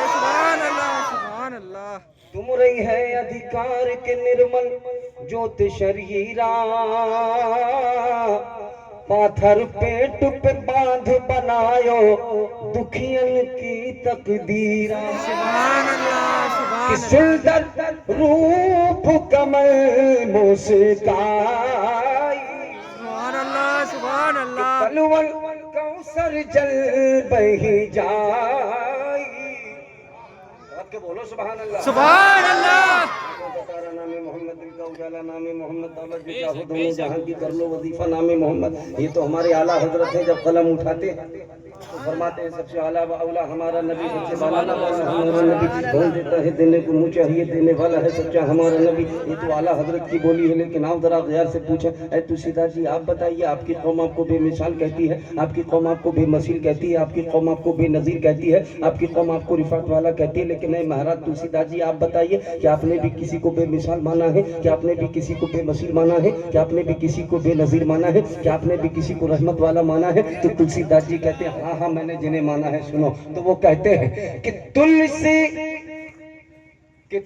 सुभान अल्लाह, सुभान अल्लाह। तुम रही है अधिकार के निर्मल ज्योत शरीरा, पाथर पेट पे बांध बनायो दुखियन की तकदीरा। सुभान अल्लाह, कि सुभान सुंदर रूप कमल मुस्काई, सुभान अल्लाह, सुभान अल्लाह। कलवल कौसर जल बही जाई। आपके बोलो सुभान अल्लाह, सुभान अल्लाह। तारा नामे मोहम्मद, दिल का उजाला नामे मोहम्मद, दौलत भी चाहो दोनों जहां की कर लो वजीफा नामे मोहम्मद। ये तो हमारे आला हजरत है, जब कलम उठाते हैं तो फरमाते हैं सबसे आला व औला हमारा नबी, सबसे बाला हमारा नबी, कौन देता है देने को मुँह चाहिए, देने वाला है सच्चा हमारा नबी। ये तो आला हजरत की बोली है। लेकिन आप जरा गैर से पूछा, ऐ तुलसीदास जी आप बताइए, आपकी कौम आपको बेमिसाल कहती है, आपकी कौम आपको बेमसील कहती है, आपकी कौम आपको बेनजीर कहती है, आपकी कौम आपको रिफात वाला कहती है। लेकिन नहीं महाराज तुलसीदास जी आप बताइए कि आपने भी किसी को बेमिसाल माना है? क्या आपने भी किसी को बेमसील माना है? क्या आपने भी किसी को बेनजीर माना है? क्या आपने भी किसी को रहमत वाला माना है? तो तुलसीदास जी कहते हैं हाँ हाँ मैंने जिन्हें माना है। सुनो, तो वो कहते हैं कि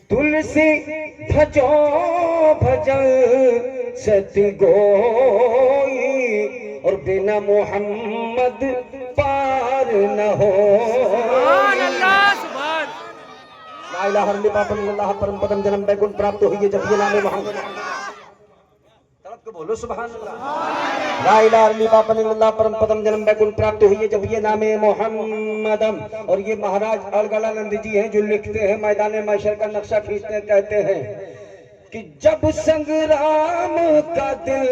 तुलसी भजो भजन सती गोई, और बिना मोहम्मद पार न हो। सुभान अल्लाह, सुभान। ला इलाहा इल्लल्लाह परम पदम जन्म बैकुंठ प्राप्त हुई है जब ये नाम मोहम्मद। तड़प के बोलो सुभान अल्लाह। ला इलाहा इल्लल्लाह परम पदम जन्म बैकुंठ प्राप्त हुई है जब ये नाम मोहम्मदम। और ये महाराज अलगानंद जी हैं जो लिखते हैं, मैदान महशर का नक्शा खींचते हैं, कहते हैं कि जब संग्राम का दिल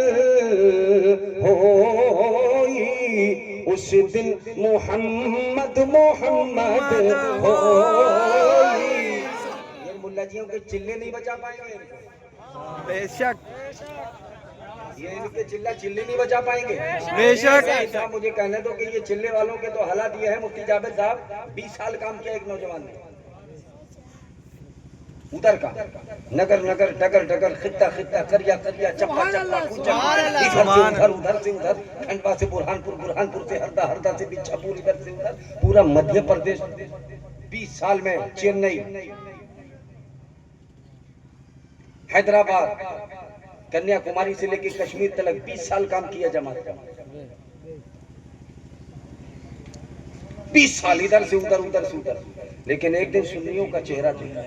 होई, उस दिन मोहम्मद मोहम्मद होई। ये मुल्ला जियों के चिल्ले नहीं बचा पाएंगे, बेशक, ये इनके चिल्ले नहीं बचा पाएंगे बेशक। साहब मुझे कहने दो कि ये चिल्ले वालों के तो हालात ये है। मुफ्ती जावेद साहब 20 साल काम किया एक नौजवान ने, उधर का नगर नगर डगर डगर खित्ता खित्ता करिया करिया चप्पा चप्पा इधर उधर से उधर, खंडवा से बुरहानपुर, बुरहानपुर से हरदा, हरदा से बिच्छापुर, इधर से उधर, पूरा मध्य प्रदेश 20 साल में। चेन्नई, हैदराबाद, कन्याकुमारी से लेकर कश्मीर तक 20 साल काम किया जमात का। 20 साल इधर से उधर, उधर से उधर। लेकिन एक दिन सुन्नियों का चेहरा देखा,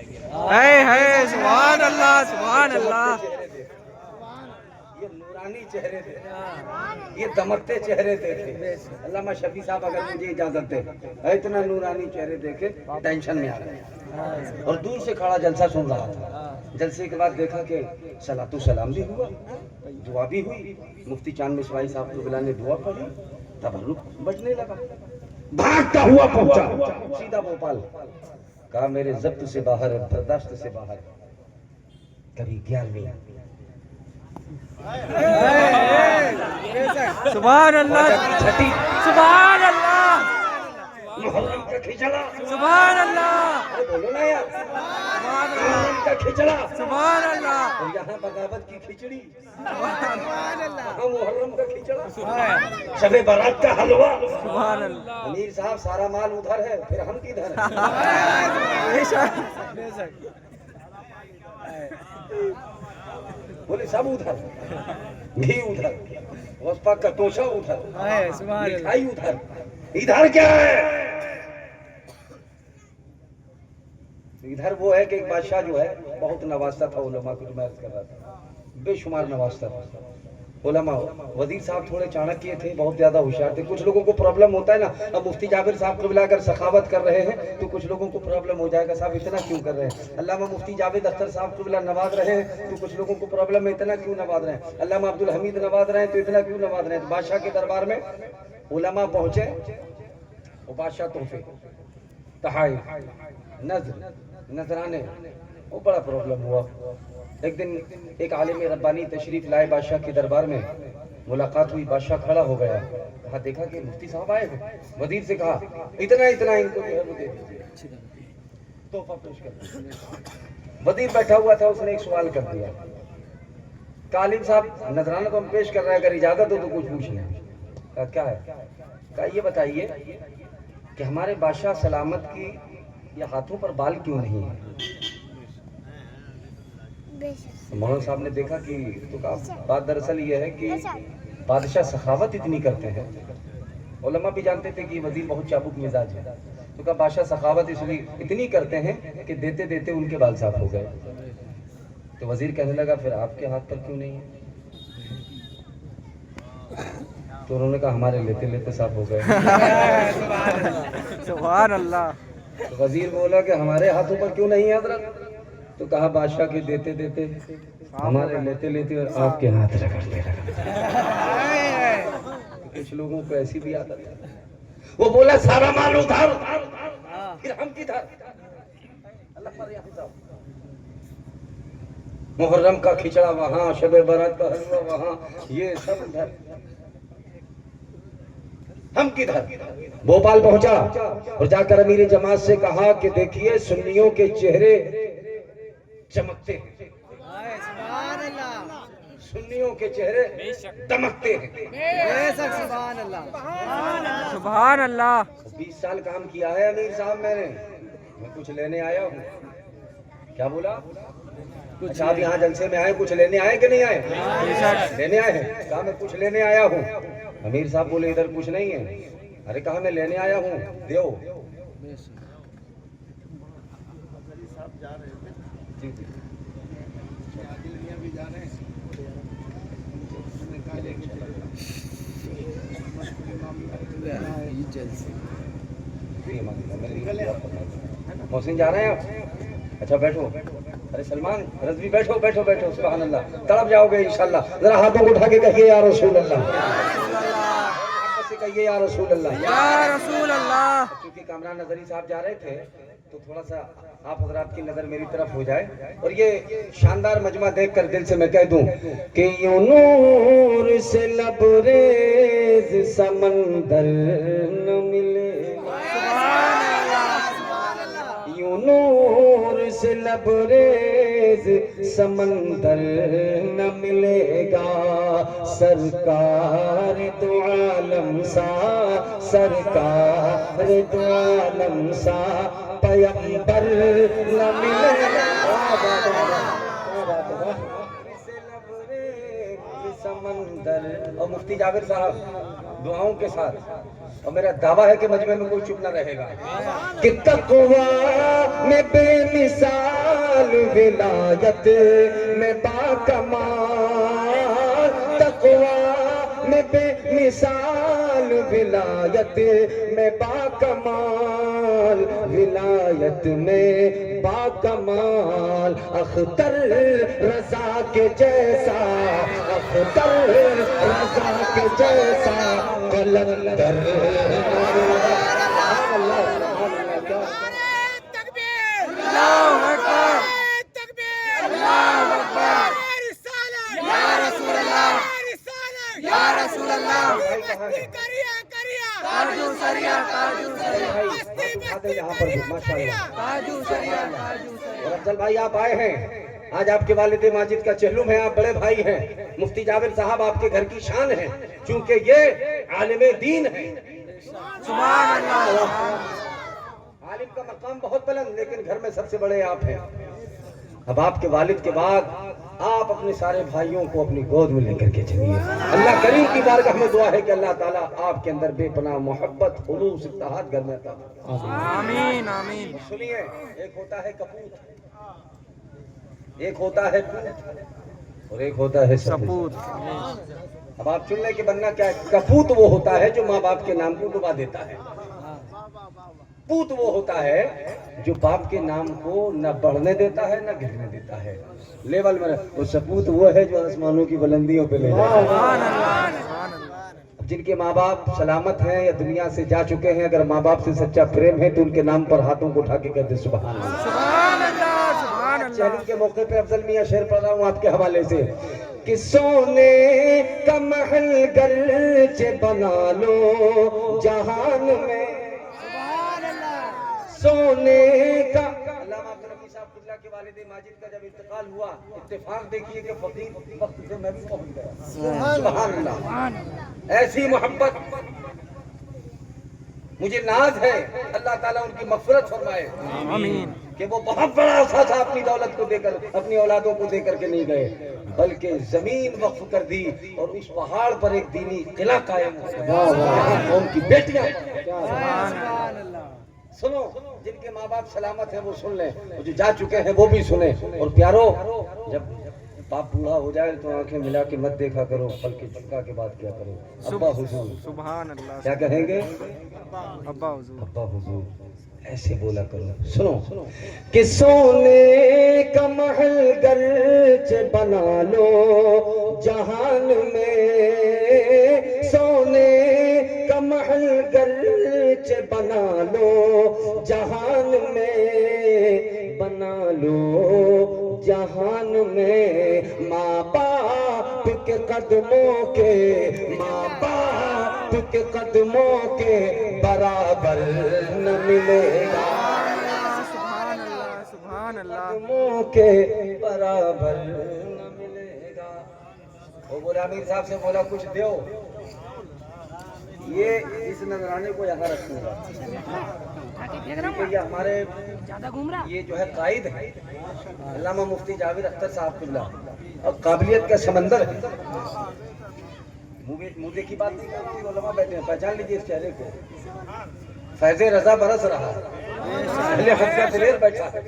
है सुभान अल्लाह, सुभान अल्लाह। ये नूरानी चेहरे थे, ये दमकते चेहरे देखे। अल्लामा शफी साहब अगर मुझे इजाजत दे, इतना नूरानी चेहरे देखे टेंशन में आ गए। और दूर से खड़ा जलसा सुन रहा था। जलसे के बाद देखा कि सलातु सलाम भी हुआ, दुआ भी हुई। मुफ्ती चांद मिसवाई साहब तो बिला ने दुआ पढ़ी, तबर्रुक बजने लगा। भागता हुआ पहुंचा सीधा भोपाल। कहा मेरे जब्त से बाहर है, बर्दाश्त से बाहर है, कभी ज्ञान नहीं। सुभान अल्लाह, छठी सुभान अल्लाह, मुहर्रम का खिचड़ा, सुभान अल्लाह, अरे बोलो ना यार, सुभान अल्लाह, मुहर्रम का खिचड़ा, सुभान अल्लाह, और यहाँ बगावत की खिचड़ी, मुहर्रम का खिचड़ा, शबे बारात का हलवा। सुभान अल्लाह। अमीर साहब सारा माल उधर है, फिर हम किधर हैं? बेशक, बेशक। बोले सब उधर, घी उधर, वस्पा का तोशा उधर, मिठाई उधर, इधर क्या है? इधर वो है कि एक बादशाह जो है बहुत नवाजता था उलमा को, जो मैं अर्ज कर रहा था, बेशुमार नवाजता था उलमा। वजीर साहब थोड़े चाणक्य थे, बहुत ज्यादा होशियार थे। कुछ लोगों को प्रॉब्लम होता है ना, अब मुफ्ती जाबिर साहब को बुलाकर सखावत कर रहे हैं तो कुछ लोगों को प्रॉब्लम हो जाएगा, साहब इतना क्यों कर रहे हैं। अल्लामा मुफ्ती जावेद अख्तर साहब को बुला नवाज रहे हैं तो कुछ लोगों को प्रॉब्लम है, इतना क्यों नवाज रहे हैं। अल्लामा अब्दुल हमीद नवाज रहे हैं तो इतना क्यों नवाज रहे हैं। तो बादशाह के दरबार में उलमा पहुंचे, वो बादशाह तोहफे, तहाइफ, नज़र, नजराने, वो बड़ा प्रॉब्लम हुआ। एक दिन एक आलिम रब्बानी तशरीफ लाए बादशाह के दरबार में, मुलाकात हुई, बादशाह खड़ा हो गया, कहा देखा कि मुफ्ती साहब आए हैं। वजीर से कहा इतना इतना इनको जो है वो दे दीजिए, तोहफा पेश कर दीजिए। वजीर बैठा हुआ था, उसने एक सवाल कर दिया, कालिम साहब नजराना तो हम पेश कर रहे हैं, अगर इजाजत हो तो कुछ पूछ लें। कहा क्या है। कहा ये बताइए कि हमारे बादशाह सलामत की या हाथों पर बाल क्यों नहीं है। मौलाना साहब ने देखा कि तो कहा बात दरअसल ये है कि बादशाह सखावत इतनी करते हैं, उलमा भी जानते थे कि वजीर बहुत चाबुक मिजाज है, तो कहा बादशाह सखावत इसलिए इतनी करते हैं कि देते देते उनके बाल साफ हो गए। तो वजीर कहने लगा फिर आपके हाथ पर क्यों नहीं है। तो उन्होंने कहा हमारे लेते लेते साफ हो गए। सुभान अल्लाह। तो वजीर बोला कि हमारे हाथों पर क्यों नहीं है हजरत। तो कहा बादशाह के देते देते, हमारे लेते लेते और आपके हाथ रगड़ते रगड़ते। तो कुछ लोगों को ऐसी भी आदत है, वो बोला सारा माल उधार, फिर हम किधर। मुहर्रम का खिचड़ा वहां, शबे बारात का हलवा वहां, ये सब उधर, हम किधर। भोपाल पहुंचा और जाकर अमीर जमात से कहा कि देखिए सुन्नियों के चेहरे चमकते हैं, सुन्नियों के चेहरे दमकते हैं। सुभान अल्लाह। 20 साल काम किया है अमीर साहब मैंने, मैं कुछ लेने आया हूँ। क्या बोला। अच्छा आप यहाँ जलसे में आए, कुछ लेने आए कि नहीं आए। लेने आए हैं। कहा मैं कुछ लेने आया हूँ। अमीर साहब बोले इधर कुछ नहीं है। अरे कहा मैं लेने आया हूँ, दो। मोहसिन जा रहे हैं आप। अच्छा बैठो। अरे सलमान रज़वी बैठो बैठो बैठो। सुभान अल्लाह, तड़प जाओगे इंशाल्लाह। जरा हाथों को उठा के कहिए या रसूल अल्लाह, कहिए या रसूल अल्लाह, या रसूल अल्लाह। क्योंकि कामरान नजरी साहब जा रहे थे तो थोड़ा सा आप हजरात की नजर मेरी तरफ हो जाए और ये शानदार मजमा देखकर दिल से मैं कह दूं कि यूं नूर से लबरेज समंदर न मिले, यूं नूर से लबरेज समंदर न मिलेगा। सरकार दो आलम सा, सरकार दो आलम सा पैगंबर न मिलेगा। समंदर। और मुफ्ती जाबिर साहब दुआओं के साथ, और मेरा दावा है कि मजमे में कोई चुप न रहेगा, कि तक़वा में बेमिसाल विलायत में बाकमाल, तक़वा में बेमिसाल विलायत में बाकमाल, विलायत में बाकमाल। अख्तर रज़ा के जैसा, अख्तर रज़ा के जैसा कलंदर। और अफजल भाई आप आए हैं, आज आपके वालिद माजिद का चहलुम है, आप बड़े भाई हैं। मुफ्ती जाबिर साहब आपके घर की शान है, क्योंकि ये आलिम दीन है। सुभान अल्लाह। आलिम का मकाम बहुत बुलंद, लेकिन घर में सबसे बड़े आप हैं। अब आपके वालिद के बाद आप अपने सारे भाइयों को अपनी गोद में लेकर के चलिए। अल्लाह करीम की बारगाह में दुआ है कि अल्लाह ताला आपके अंदर बेपनाह मोहब्बत खुलूस इत्तेहाद घर में अता फरमाए। आमीन आमीन। सुनिए, एक होता है कपूत, एक होता है पूत और एक होता है सपूत। अब आप चुन लें कि बनना क्या है। कपूत वो होता है जो माँ बाप के नाम को डुबा देता है। पूत वो होता है जो बाप के नाम को न बढ़ने देता है न गिरने देता है। लेवल में वो सपूत वो है जो आसमानों की बुलंदियों पे ले जाता है। जिनके माँ बाप सलामत हैं या दुनिया से जा चुके हैं, अगर माँ बाप से सच्चा प्रेम है तो उनके नाम पर हाथों को उठा के कहते सुभान अल्लाह। चहल के मौके पे अफजल मियां शेर पढ़ रहा हूँ आपके हवाले से कि सोने का महल गरचे बना लो जहान में, सोने का। अल्लामा अब्दुल हमीद साहब कुल्ला के वालिद माजिद का जब इंतकाल हुआ, इत्तेफाक देखिए कि फकीर वक्त से मैं भी पहुंच गया। सुभान अल्लाह। ऐसी मोहब्बत मुझे नाज है, अल्लाह ताला उनकी मग़फ़िरत फरमाए आमीन। कि वो बहुत बड़ा असासा अपनी दौलत को देकर, अपनी औलादों को देकर के नहीं गए, बल्कि जमीन वक्फ कर दी और उस पहाड़ पर एक दीनी किला कायम हुआ उनकी बेटियां। सुनो, जिनके माँ बाप सलामत हैं वो सुन लें, और जो जा चुके हैं वो भी सुने। और प्यारो, जब बाप बूढ़ा हो जाए तो आंखें मिला के मत देखा करो, बल्कि झुका के बात किया करो। अब्बा हुजूर, सुभान अल्लाह। क्या कहेंगे? अब्बा हुजूर, अब्बा हुजूर, ऐसे बोला करो। सुनो कि सोने का महल गरचे बना लो जहान में, सोने का महल गरचे बना लो जहान में, बना लो जहान में। माँ बाप के कदमों के, माँ बाप के कदमों के बराबर न मिलेगा, कदमों के बराबर न मिलेगा। वो बोला अमीर साहब से बोला कुछ दो, ये इस नजराने को यहाँ रखूंगा, ये हमारे ये जो है कायद है अल्लामा मुफ्ती जावेद अख्तर साहब कुल्ला, और काबिलियत का समंदर है। मुझे की बात नहीं कर रहा हूँ, उलमा बैठे हैं, पहचान लीजिए इस चेहरे को। फैज़े रजा बरस रहा है, अहले हक का दिलेर बैठा है,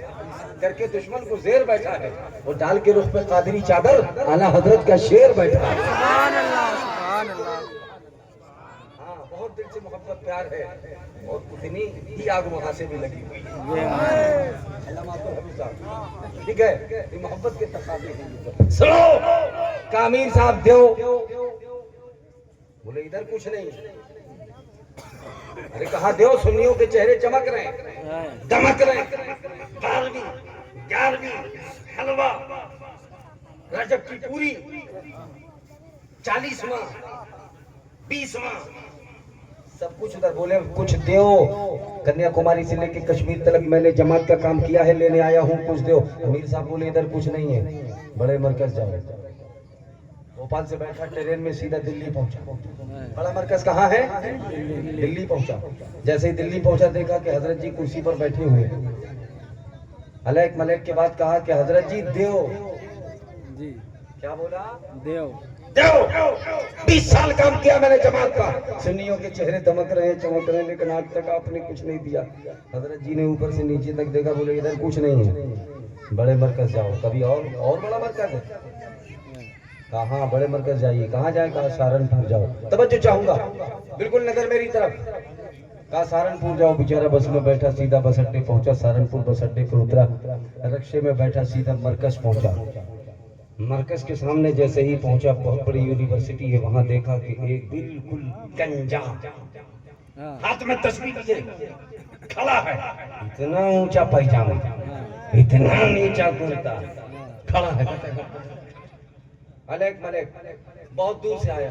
करके दुश्मन को जेर बैठा है, और डाल के रुख पे कादरी चादर आला हजरत का शेर बैठा है। सुभान अल्लाह, सुभान अल्लाह। हाँ, बहुत दिल से मोहब्बत प्यार है, और उतनी ही आग वहां से भी लगी हुई है। ठीक है, ये मोहब्बत के तकाज़े हैं। सुनो, कामिर साहब दो, बोले इधर कुछ नहीं। अरे कहा दो, सुन्नियों के चेहरे चमक रहे हैं, दमक रहे हैं। 12वीं 11वीं हलवा, रजब की पूरी, 40वां 20वां, सब कुछ उधर। बोले कुछ दो, कन्याकुमारी से लेके कश्मीर तक मैंने जमात का काम किया है, लेने आया हूँ, कुछ दो। अमीर साहब बोले इधर कुछ नहीं है, बड़े मरकज जाओ। भोपाल से बैठा ट्रेन में सीधा दिल्ली पहुंचा। बड़ा मरकज कहाँ है? दिल्ली पहुंचा। जैसे ही दिल्ली पहुंचा, देखा कि हजरत जी कुर्सी पर बैठे हुए। अलैक मलैक के बाद कहा कि हजरत जी देव जी। क्या बोला? देव देव। 20 साल काम किया मैंने जमात का, सुन्नियों के चेहरे दमक रहे हैं, चमक रहे हैं, लेकिन आज तक आपने कुछ नहीं दिया। हजरत जी ने ऊपर से नीचे तक देखा, बोले इधर कुछ नहीं है, बड़े मरकज जाओ। कभी और बड़ा मरकज है? कहाँ बड़े मरकज जाइए। कहाँ जाए? कहा सहारनपुर जाओ। तवज्जो चाहूंगा, बिल्कुल नजर मेरी तरफ। कहा सहारनपुर जाओ। बेचारा बस में बैठा, सीधा बस अड्डे पहुंचा। सहारनपुर बस अड्डे पर उतरा, रक्शे में बैठा, सीधा मरकज पहुंचा। मरकज के सामने जैसे ही पहुंचा, बहुत बड़ी यूनिवर्सिटी है, वहां देखा कि एक बिल्कुल गंजा, हाथ में तस्बीह लिए खड़ा है, इतना ऊंचा पैजामा, इतना नीचा कुर्ता, खड़ा है। अलैक मलैक, बहुत दूर से आया,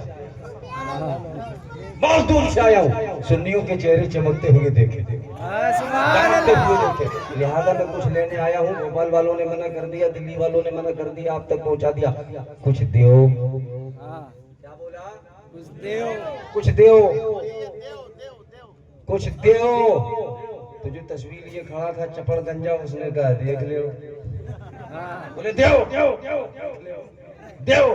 बहुत दूर से आया हूँ। सुन्नियों के चेहरे चमकते हुए देखे, दमकते हुए देखे, लिहाजा मैं कुछ लेने आया हूँ। भोपाल वालों ने मना कर दिया, दिल्ली वालों ने मना कर दिया, आप तक पहुँचा दिया। कुछ दो। क्या बोला? कुछ दो, कुछ दो, कुछ दो। तो जो तस्वीर लिए खड़ा था चपड़ गंजा, उसने कहा देख लो। बोले देव देव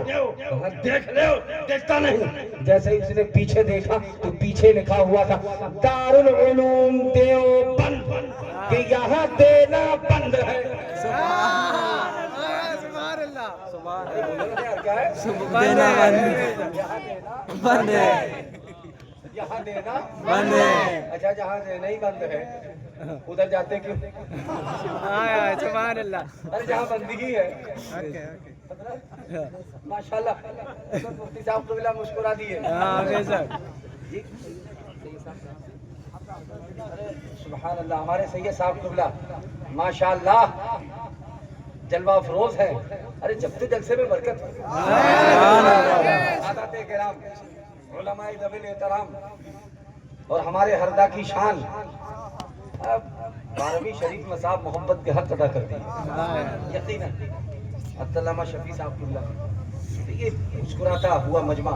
देख ले, देखता नहीं। जैसे ही उसने पीछे देखा तो पीछे लिखा हुआ था दारुल उलूम देवबंद, कि यहाँ देना बंद है। क्या है? देना बंद है, यहाँ देना बंद है। अच्छा, जहाँ देना ही बंद है उधर जाते क्यों? सुभान अल्लाह। अरे जहाँ बंदगी है। माशाल्लाह, मुफ्ती साहब कबीला मुस्कुरा दिए। जी। सुभान अल्लाह, हमारे सैयद साहब कबीला माशाल्लाह जलवा अफरोज है। अरे जब तो जलसे में बरकत है। सादाते किराम, उलमाए ज़वील एहतराम और हमारे हरदा की शान। अब 12वीं शरीफ में साहब मोहब्बत के हक अदा करती है यकीनन। अल्लामा शफी साहब कुल्ला ये मुस्कुराता हुआ मजमा।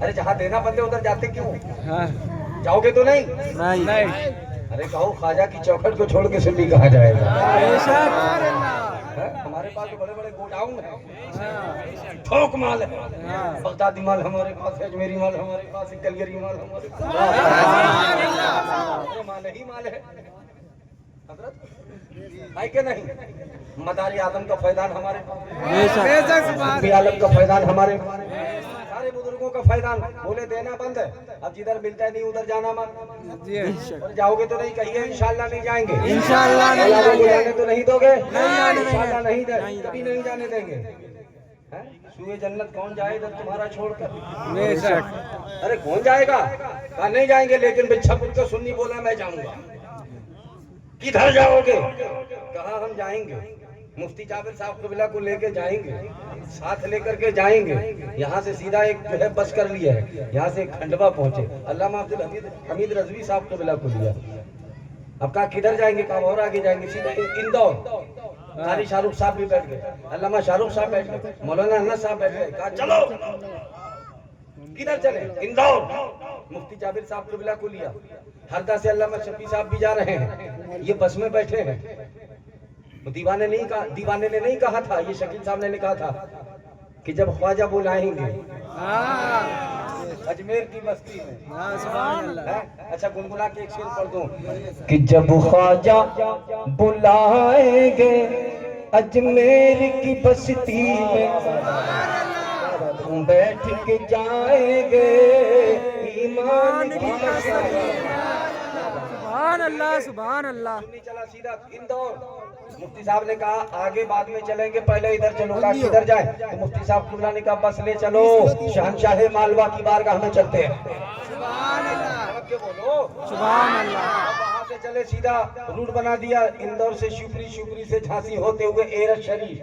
अरे जहाँ देना बंदे उधर जाते क्यों? जाओगे तो नहीं? नहीं। अरे कहो ख्वाजा की चौखट को छोड़ के सुन्नी कहा जाएगा। हमारे पास तो बड़े बड़े गोडाउन है, थोक माल है, बगदादी माल हमारे पास है, अजमेरी माल हमारे पास है, कलगरी माल हमारे पास है। माल ही माल है हजरत, है कि नहीं? मदारी आदम का फैदान हमारे पास, आलम का फैदान हमारे पास, सारे बुजुर्गों का फैदान। बोले देना बंद है, अब जिधर मिलता है नहीं उधर जाना मत। और जाओगे तो नहीं, कहिए इंशाल्लाह नहीं जाएंगे। इंशाल्लाह नहीं जाने तो नहीं दोगे? इंशाल्लाह नहीं देंगे, कभी नहीं जाने देंगे। सूए जन्नत कौन जाए इधर तुम्हारा छोड़कर? अरे कौन जाएगा? कहा नहीं जाएंगे, लेकिन बिच्छा को सुन्नी बोला मैं जाऊंगा। किधर जाओगे? कहा हम जाएंगे, मुफ्ती जाबिर साहब कबीला को लेके जाएंगे, साथ लेकर के जाएंगे। यहाँ से सीधा एक जो है बस कर लिया है, यहाँ से खंडवा पहुंचे, अल्लामा अब्दुल हमीद रजवी साहब कबीला को लिया। अब कहा किधर जाएंगे? कहा और आगे जाएंगे, सीधा इंदौर। कारी शाहरुख साहब भी बैठ गए, अल्लामा शाहरुख साहब बैठ गए, मौलाना अहमद साहब बैठ गए। कहा चलो किधर चले? इंदौर। मुफ्ती जाबिर साहब कबीला को लिया। हरदा से अल्लामा शफी साहब भी जा रहे हैं, ये बस में बैठे हैं। दीवाने ने नहीं कहा था, ये शकील साहब ने कहा था कि जब ख्वाजा बुलाएंगे अजमेर की बस्ती में। अच्छा गुनगुना के एक शेर पढ़ दूं कि जब ख्वाजा बुलाएंगे अजमेर की बस्ती में, बैठ के जाएंगे ईमान की सुभान अल्लाह, सुभान अल्लाह। चला सीधा इंदौर। मुफ्ती साहब ने कहा आगे बाद में चलेंगे, पहले इधर चलो। कहा किधर जाए? तो मुफ्ती साहब कुल्ला ने कहा बस ले चलो, शहनशाह मालवा की बारगाह में चलते हैं। बोलो सुभान अल्लाह। वहाँ से चले, सीधा रूट बना दिया इंदौर से शिवपुरी, शिवपुरी से झांसी होते हुए एरस शरीफ,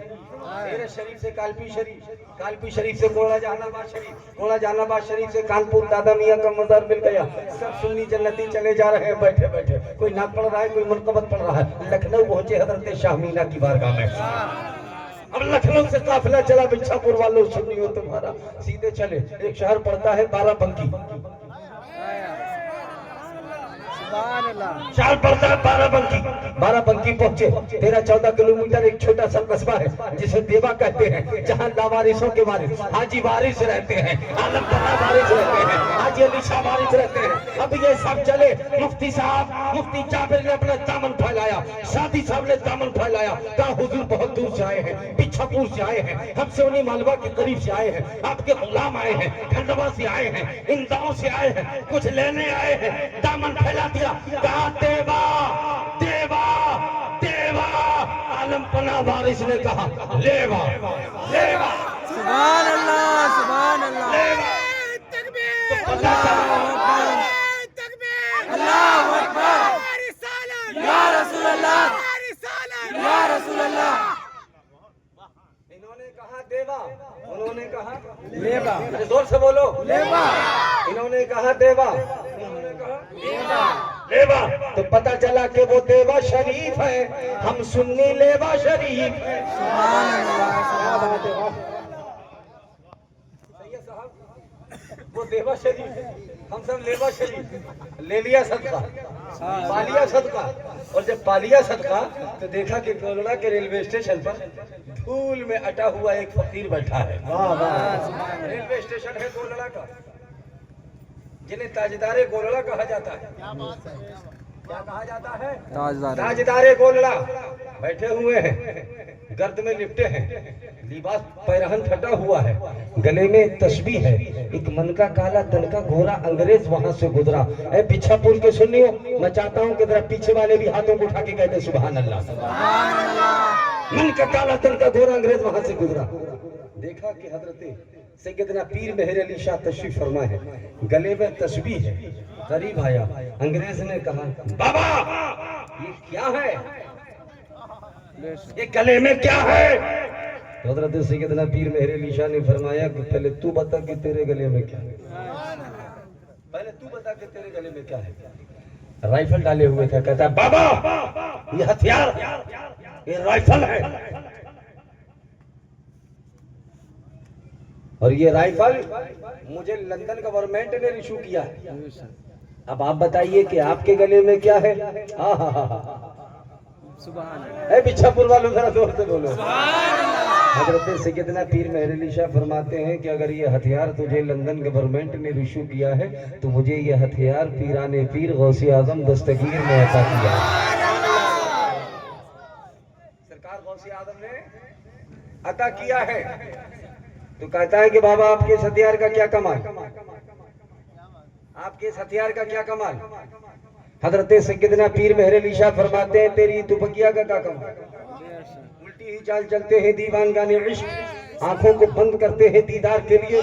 एरस शरीफ से कालपी शरीफ, कालपी शरीफ से कोड़ा जहानाबाद शरीफ, कोड़ा जहानाबाद शरीफ से कानपुर दादा मियाँ का मजार मिल गया। सब सुन्नी जन्नती चले जा रहे हैं बैठे बैठे, कोई नाक पढ़ रहा है, कोई मुरकबत पढ़ रहा है। लखनऊ पहुंचे हजरत शाह मीना की बारगाह में। अब लखनऊ से काफिला चला, बिच्छापुर वालों सुन्नी हो तुम्हारा, सीधे चले। एक शहर पड़ता है बाराबंकी, शहर पड़ता है बाराबंकी। बाराबंकी पहुंचे, 13-14 किलोमीटर एक छोटा सा कस्बा है जिसे देवा कहते हैं, जहाँ लावारिसों के वारिस हाजी वारिस रहते हैं, आलम पना वारिस रहते हैं, हाजी अली शाह वारिस रहते हैं। अब ये सब चले, मुफ्ती साहब, मुफ्ती जाबिर ने अपना दामन फैलाया, साथी साहब ने दामन फैलाया। कहा हुजूर बहुत दूर से आए हैं, बिच्छापुर से आए हैं, हम सोनी मालवा के करीब से आए हैं, आपके गुलाम आए हैं, खंडवा से आए हैं, इंदौर से आए हैं, कुछ लेने आए हैं। दामन फैला दिया, कहा देवा देवा देवा। आलम पना वारिस ने कहा लेवा लेवा। सुभान अल्लाह, सुभान अल्लाह। अल्लाहु अकबर। या रसूल अल्लाह, या रसूल अल्लाह। इन्होंने कहा देवा, उन्होंने कहा लेवा। अरे जोर से बोलो लेवा। इन्होंने कहा देवा, उन्होंने कहा लेवा। तो पता चला कि वो देवा शरीफ है, हम सुन्नी लेवा शरीफ है। सुभान अल्लाह। वो देवा शरीफ, हम सब लेवा शरीफ, ले लिया सदका, पा लिया सदका। और जब पा लिया सदका तो देखा कि कोलड़ा के रेलवे स्टेशन पर धूल में अटा हुआ एक फकीर बैठा है। रेलवे स्टेशन है कोलड़ा का, जिन्हें ताजदारे कोलड़ा कहा जाता है। क्या कहा जाता है? ताजदारे कोलड़ा। बैठे हुए हैं, गर्द में लिपटे हैं, लिबास पैरहन फटा हुआ है, गले में तस्बीह है। एक मन का काला तन का गोरा अंग्रेज वहां से गुजरा। ए बिछापुर के सुनियो, मैं चाहता हूँ कि जरा पीछे वाले भी हाथों को उठा के कहते सुभान अल्लाह। मन का काला तन का गोरा अंग्रेज वहां से गुजरा। देखा कि हजरत सैयदना पीर मेहर अली शाह तशरीफ फरमा है, गले में तस्बीह है। करीब आया, अंग्रेज ने कहा बाबा ये क्या है, ये गले में क्या है? हजरत सैयदना पीर मेहर अली शाह ने फरमाया कि पहले तू बता कि तेरे गले में क्या है, पहले तू बता कि तेरे गले में क्या है। राइफल डाले हुए था। कहता है बाबा ये हथियार, ये राइफल है, और ये राइफल मुझे लंदन गवर्नमेंट ने इशू किया है। अब आप बताइए कि आपके गले में क्या है? सुभान। बिछापुर वालों जरा जोर से बोलो। हजरत सैयदना पीर मेहर अली शाह फरमाते हैं कि अगर ये हथियार तुझे लंदन गवर्नमेंट ने इशू किया है तो मुझे ये हथियार पीराने पीर गौसे आजम दस्तगीर ने अता किया। सरकार गौसे आजम ने अता किया है। तो कहता है कि बाबा आपके इस हथियार का क्या कमाल, आपके इस हथियार का क्या कमाल? हजरत सैयदना पीर मेहर अली शाह फरमाते हैं तेरी दुपकिया का क्या कमाल? उल्टी ही चाल चलते हैं दीवान गाने इश्क, आंखों को बंद करते हैं दीदार के लिए।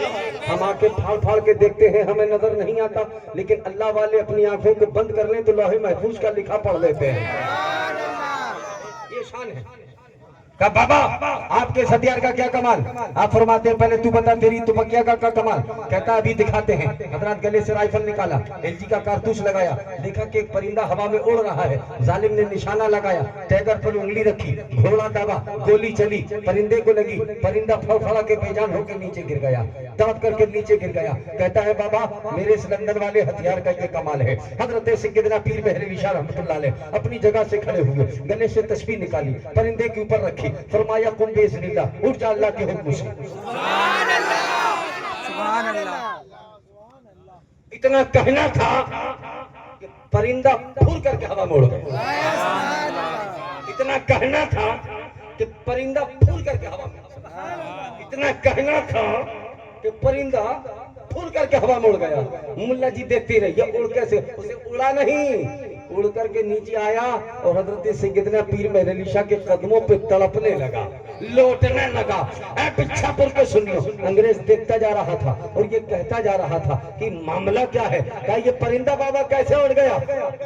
हम आंखें फाड़ फाड़ के देखते हैं, हमें नजर नहीं आता, लेकिन अल्लाह वाले अपनी आंखों को बंद कर लें तो लौहे महफूज का लिखा पढ़ लेते हैं। ये शान है। कहा बाबा आपके हथियार का क्या कमाल? आप फरमाते हैं पहले तू बता तेरी तुपकिया का क्या कमाल? कहता अभी दिखाते हैं। हजरत गले से राइफल निकाला, एलजी का कारतूस लगाया, देखा कि एक परिंदा हवा में उड़ रहा है। जालिम ने निशाना लगाया, टैगर पर उंगली रखी, घोड़ा दाबा, गोली चली, परिंदे को लगी, परिंदा फड़फड़ा के बेजान होकर नीचे गिर गया, तड़प करके नीचे गिर गया। कहता है बाबा मेरे इस लंदन वाले हथियार का ये कमाल है। हजरत सैयदना पीर मेहर अली शाह रहमतुल्लाह अलैह अपनी जगह से खड़े हुए, गले से तस्बीह निकाली, परिंदे के ऊपर रखी, फरमाया कुन बेइज़्निल्लाह उठ जा अल्लाह के हुक्म से। सुभान अल्लाह, सुभान अल्लाह। इतना कहना था कि परिंदा फूल करके हवा में उड़ गया। इतना कहना था कि परिंदा फूल करके हवा में, इतना कहना था कि परिंदा फूल करके हवा में उड़ गया। मुल्ला जी देखते रहे, ये उड़ कैसे? उसे उड़ा नहीं, उड़ करके नीचे आया और हजरत सैयदना पीर मेहर अली शाह के कदमों पे तड़पने लगा, लौटने लगा। ऐ बिछापुर के सुनियो, अंग्रेज देखता जा रहा था और ये कहता जा रहा था कि मामला क्या है? क्या ये परिंदा बाबा कैसे उड़ गया,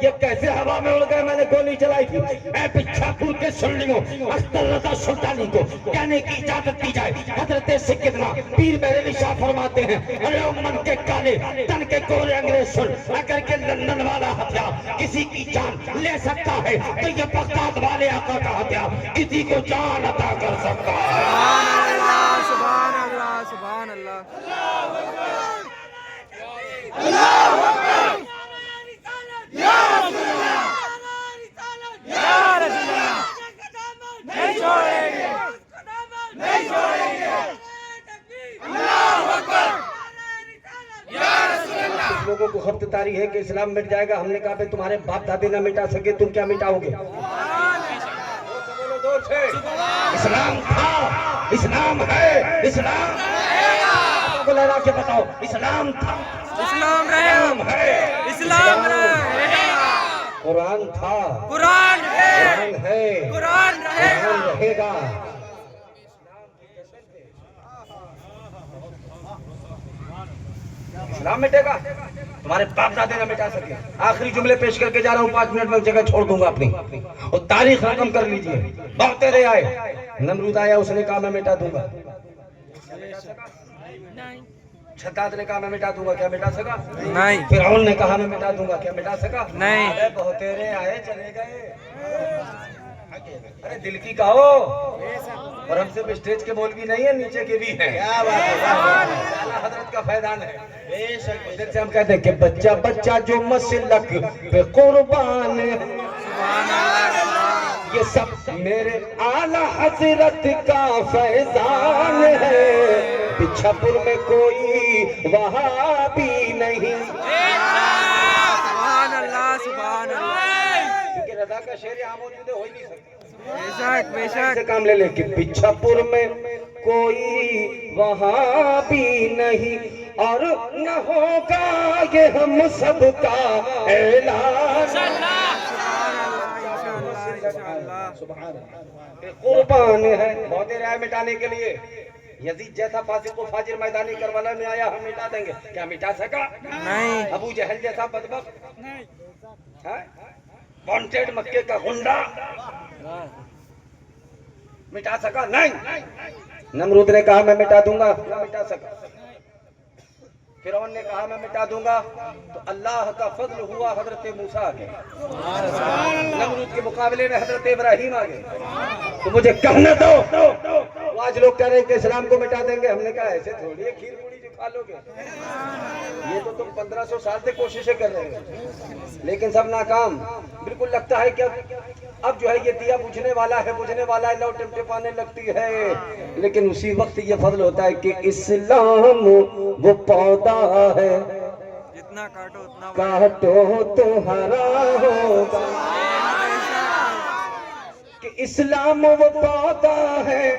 ये कैसे हवा में उड़ गया? मैंने गोली चलाई थी। ऐ बिछापुर के सुनियो, अख्तर रज़ा सुल्तानी को कहने की इजाजत दी जाए। हजरत सैयदना पीर मेहर अली शाह फरमाते हैं अरे मन के काले तन के गोरे अंग्रेज सुन, अगर के लंदन वाला हथियार किसी की जान ले सकता है तो ये बगदाद वाले आका का हथियार किसी को जान अता कर सकता है। सुभान अल्लाह, सुभान अल्लाह, सुभान अल्लाह, अल्लाहू अकबर, या रसूल अल्लाह, या रसूल अल्लाह, नहीं छोड़ेंगे, नहीं छोड़ेंगे, अल्लाहू अकबर, या रसूल अल्लाह। कुछ लोगों को खपत तारी है कि इस्लाम मिट जाएगा। हमने कहा तुम्हारे बाप दादे ना मिटा सके, तुम क्या मिटाओगे? इस्लाम था, इस्लाम है, इस्लाम को लहरा के बताओ, इस्लाम था, इस्लाम है, इस्लाम रहेगा, कुरान था, कुरान है, कुरान रहेगा। इस्लाम मिटेगा, तुम्हारे बाप दादे ना मिटा सके। आखिरी जुमले पेश करके जा रहा हूँ, 5 मिनट में जगह छोड़ दूंगा अपनी, और तारीख खत्म कर लीजिए। बहुत तेरे आए, नमरूद आया, उसने कहा मैं मिटा दूंगा, छद्दाद ने कहा मैं मिटा दूंगा, क्या मिटा सका? नहीं। फिरौन ने कहा मैं मिटा दूंगा, क्या मिटा सका? नहीं। अरे बहुत तेरे आए चले गए, अरे दिल की कहो। और हम सिर्फ स्टेज के मौलवी नहीं है, नीचे के भी हैं। क्या बात है, आला हजरत का फैदान है। बेशक इधर से हम कहते हैं कि बच्चा बच्चा जो मसलक पे कुर्बान है, ये सब मेरे आला हजरत का फैजान है। बिछापुर में कोई वहाबी नहीं। सुभान अल्लाह, सुभान अल्लाह। क्योंकि रजा का शेर यहाँ मौजूद है, हो ही नहीं सकता। बेशक बेशक। से काम ले ले कि बिछापुर में कोई वहाबी नहीं और न होगा ये हम सबका ऐलान। कुर्बान है बहुत राय मिटाने के लिए। यजीद जैसा फासिक को फाजिर मैदानी करबला में आया, हम मिटा देंगे, क्या मिटा सका? नहीं। अबू जहल जैसा बदबख्त वांटेड मक्के का गुंडा मिटा सका? नहीं। नमरूद ने कहा मैं मिटा दूंगा, न मिटा सका। फिरौन ने कहा मैं मिटा दूंगा, तो अल्लाह का फजल हुआ हजरत मूसा आ गए, नमरूद के मुकाबले में हजरत इब्राहिम आ गए। तो मुझे कहने दो, तो आज लोग कह रहे हैं कि इस्लाम को मिटा देंगे। हमने कहा ऐसे थोड़ी है, खीर पूरी जो खा लोगे, ये तो तुम 1500 साल से कोशिशें कर रहे हो, लेकिन सब नाकाम। बिल्कुल लगता है कि अब जो है ये दिया बुझने वाला है, लौ टिमटिमाने लगती है। लेकिन उसी वक्त ये फजल होता है कि इस्लाम वो पौधा है, जितना काटो उतना काटो तो हरा होगा। कि इस्लाम वो पौधा है,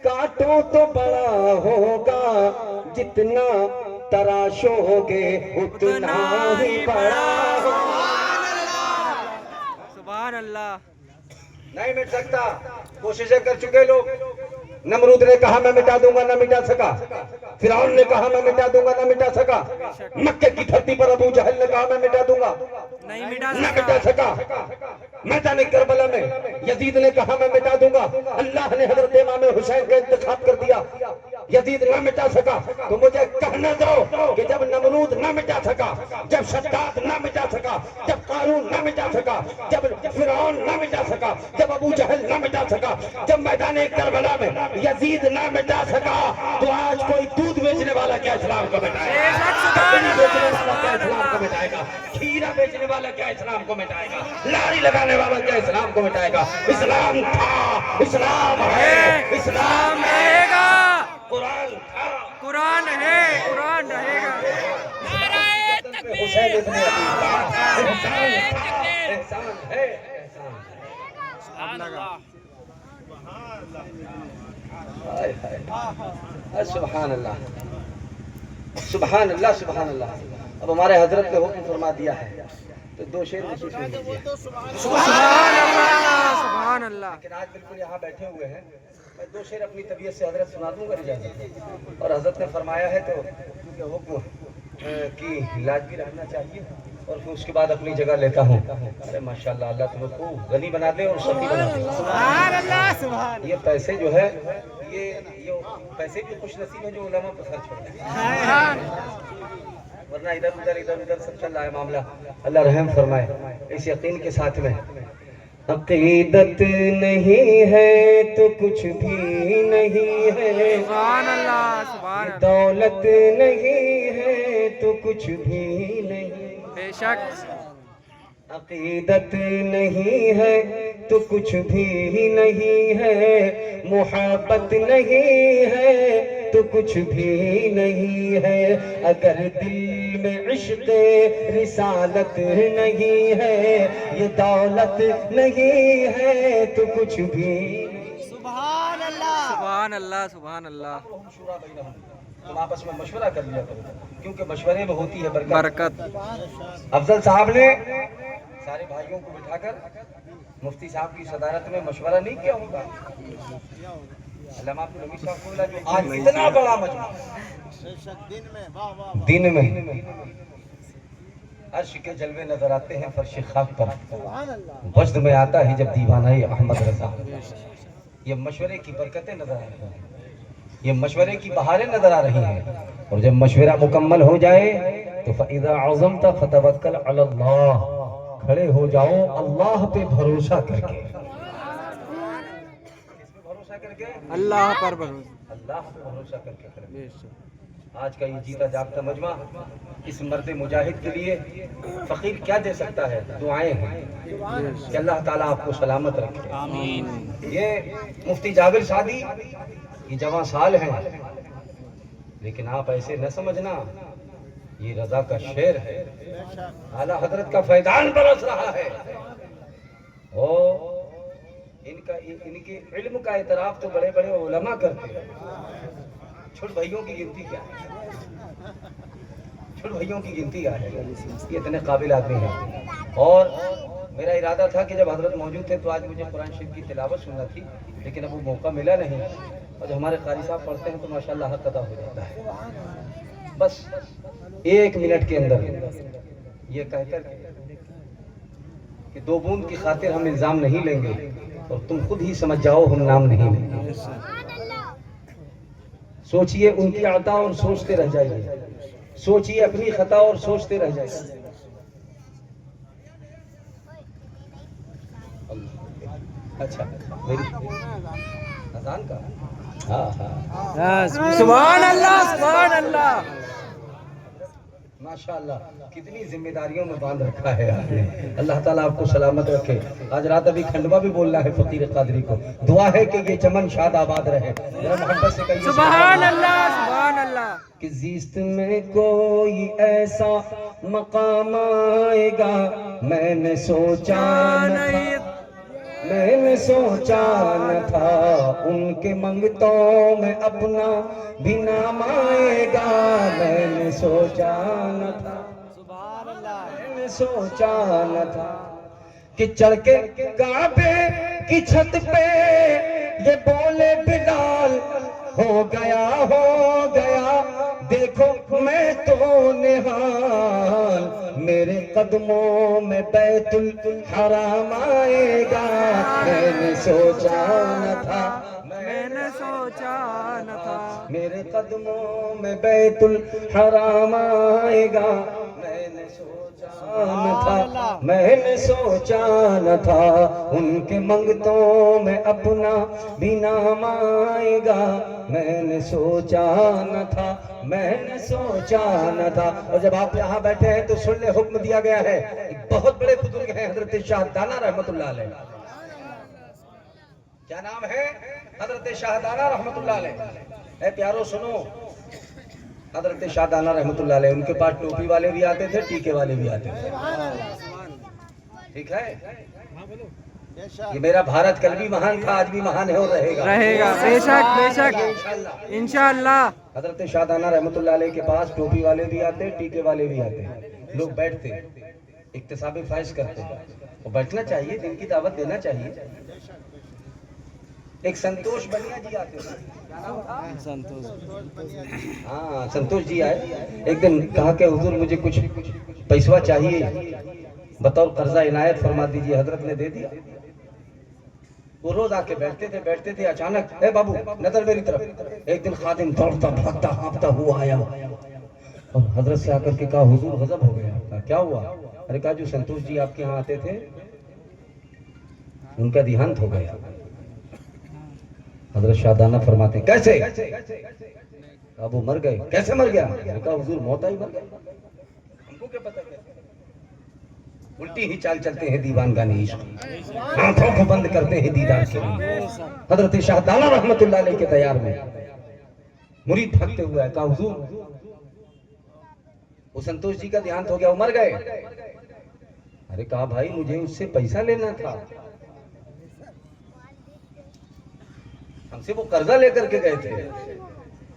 काटो तो बड़ा होगा, जितना तराशोगे उतना ही बड़ा होगा। सुभान अल्लाह। नहीं मिट सकता, कोशिशें कर चुके लोग। नमरूद ने कहा मैं मिटा दूंगा, न मिटा सका। फिरौन ने कहा मैं मिटा दूंगा, न मिटा सका। मक्के की धरती पर अबू जहल ने कहा मैं मिटा दूंगा, नहीं मिटा न मिटा सका। मैदान करबला में यजीद ने कहा मैं मिटा दूंगा, अल्लाह ने हजरत इमाम हुसैन का इंतखाब कर दिया, यजीद न मिटा सका। तो मुझे कहने दो कि जब नमरूद न मिटा सका, जब शद्दाद न मिटा सका, जब कारून न मिटा सका, जब फिरौन न मिटा सका, जब अबू जहल न मिटा सका, जब मैदान करबला में यजीद न मिटा सका, तो आज कोई दूध बेचने वाला क्या इस्लाम को मिटाएगा? बेचने वाला क्या इस्लाम को मिटाएगा? खीरा बेचने वाला क्या इस्लाम को मिटाएगा? लारी लगाने वाला क्या इस्लाम को मिटाएगा? इस्लाम था, इस्लाम है, इस्लाम रहेगा। कुरान था, कुरान है, कुरान रहेगा। हुसैन इब्न अली एहसान है, एहसान। हाय हाय, सुभान अल्लाह, सुभान अल्लाह, सुभान अल्लाह। अब हमारे हजरत ने हुक्म फरमा दिया है तो दो शेर नसीब सुन लीजिए। सुभान अल्लाह, सुभान अल्लाह। लेकिन आज बिल्कुल यहाँ बैठे हुए हैं, मैं दो शेर अपनी तबीयत से हजरत सुना दूंगा इजाजत। और हजरत ने फरमाया है तो क्योंकि हुक्म की लाज भी रखना चाहिए, और फिर उसके बाद अपनी जगह लेता हूँ। अरे माशाल्लाह, अल्लाह तुम्हें खूब गनी बना दे और सखी बना दे। सुभान अल्लाह, सुभान। ये पैसे जो है ये पैसे भी खुश नसीब है जो उलमा पर खर्च होते हैं, वरना इधर उधर सब चल रहा है मामला। अल्लाह रहम फरमाए इस यकीन के साथ में। अकीदत नहीं है तो कुछ भी नहीं है, सुभान अल्लाह, सुभान अल्लाह। दौलत नहीं है तो कुछ भी नहीं, बेशक। अकीदत नहीं है तो कुछ भी नहीं है, मोहब्बत नहीं है तो कुछ भी नहीं है, अगर दिल में इश्क़ रिसालत नहीं है, ये दौलत नहीं है तो कुछ भी। सुभान अल्लाह, सुभान अल्लाह, सुभान अल्लाह। तुम आपस में मशवरा कर लिया करो, क्योंकि मशवरे में होती है बरकत। अफजल साहब ने सारे भाइयों को बिठाकर मुफ्ती साहब की सदारत में मशवरा नहीं किया होगा। अल्लामा अब्दुल हमीद साहब को बोला जो आज इतना बड़ा मजमा दिन में अर्श के जलवे नजर आते हैं, फर्श खाक पर वजद में आता है जब दीवाना अहमद रजा। ये मशवरे की बरकतें नजर आ रही हैं, ये मशवरे की बहारें नजर आ रही हैं। और जब मशवरा मुकम्मल हो जाए तो फ़इज़ा अज़मता फ़तवक्कल अलल्लाह, खड़े हो जाओ अल्लाह पे भरोसा करके। भरोसा करके, अल्लाह पर भरोसा। अल्लाह पर भरोसा करके करें। बेशक। आज का ये जीता जागता मजमा इस मर्द मुजाहिद के लिए फकीर क्या दे सकता है? दुआएं हैं कि अल्लाह ताला आपको सलामत रखे। ये मुफ्ती जाबिर सादी ये जवां साल हैं, लेकिन आप ऐसे न समझना, ये रजा का शेर है। आला हजरत का फैजान बरस रहा है और इनके इल्म का इतराफ तो बड़े बड़े उलमा करते हैं। छोट भाइयों की गिनती क्या है? छोट भाइयों की गिनती क्या है? ये इतने काबिल आदमी हैं। और मेरा इरादा था कि जब हजरत मौजूद थे तो आज मुझे कुरान शरीफ की तिलावत सुनना थी, लेकिन अब वो मौका मिला नहीं। और जब हमारे कारी साहब पढ़ते हैं तो माशाल्लाह हक अदा हो जाता है। बस 1 मिनट के अंदर ये कहकर कि 2 बूंद की खातिर हम इल्जाम नहीं लेंगे और तुम खुद ही समझ जाओ हम नाम नहीं लेंगे। सोचिए उनकी अता और सोचते रह जाइए, सोचिए अपनी खता और सोचते रह जाइए। अच्छा मेरी अजान का हाँ सुभान अल्लाह, सुभान अल्लाह। माशाअल्लाह, कितनी जिम्मेदारियों में बांध रखा है आपने। अल्लाह ताला आपको सलामत रखे। आज रात अभी खंडवा भी बोलना है फकीर कादरी को। दुआ है कि ये चमन शाद आबाद रहे। जरा मोहब्बत से कहिए सुभान अल्लाह, सुभान अल्लाह। कि जिस्त में कोई ऐसा मकाम आएगा मैंने सोचा नहीं, मैंने सोचा न था उनके मंगतों में अपना भी नाम आएगा। मैंने सोचा न था, मैंने सोचा न था कि चढ़ के काबे की छत पे ये बोले बिलाल हो गया, हो गया देखो मैं तो निहाल। मेरे कदमों में बैतुल हराम आएगा। मैंने सोचा न था, मैंने सोचा न था मेरे कदमों में बैतुल हराम आएगा। मैंने सोचा न था, मैंने सोचा न था उनके मंगतों में अपना भी नाम आएगा। मैंने सोचा न था, मैंने सोचा न था। और जब आप यहाँ बैठे हैं तो सुन ले, हुक्म दिया गया है। एक बहुत बड़े बुजुर्ग हैं हजरत शाहदाना रहमतुल्लाह अलैह। क्या नाम है? हजरत शाहदाना रहमतुल्लाह अलैह। ए प्यारो सुनो, हजरत शाहदाना रहमतुल्लाह अलैह, उनके पास टोपी वाले भी आते थे, टीके वाले भी आते थे। ठीक है, ये मेरा भारत कल भी महान था, आज भी महान है और रहेगा, रहेगा। बेशक, बेशक, इंशाअल्लाह। हजरत शाहदाना रहमतुल्लाह अलैह के पास टोपी वाले भी आते, टीके वाले भी आते। लोग बैठते, इक्तिसाबी फाइज करते, और बैठना चाहिए, दिन की दावत देना चाहिए। एक संतोष बनिया जी आते थे। संतोष, हाँ संतोष जी आए। एक दिन कहा कि हुजूर मुझे कुछ पैसवा चाहिए, बतौर कर्जा इनायत फरमा दीजिए। हजरत ने दे दिया। वो रोज आके बैठते थे। अचानक ए बाबू नजर मेरी तरफ। एक दिन खादिम दौड़ता भागता हाँफता हुआ आया और हजरत से आकर के कहा हुजूर गजब हो गया। कहा क्या हुआ? अरे कहा जो संतोष जी आपके यहाँ आते थे उनका देहांत हो गया। हजरत शाहदाना फरमाते कैसे? अब वो मर गए। कैसे मर गया? कहा हुजूर मौत आई, मर गए। हमको क्या पता? उल्टी ही चाल चलते हैं दीवान गाने इश्क, आंखों को बंद करते हैं दीदार के लिए। हजरत शाहदाना रहमतुल्लाह अलैह के दयार में मुरीद भागते हुए कहा हुजूर वो संतोष जी का देहांत हो गया, वो मर गए। अरे कहा भाई मुझे उससे पैसा लेना था, हमसे वो कर्जा लेकर के गए थे।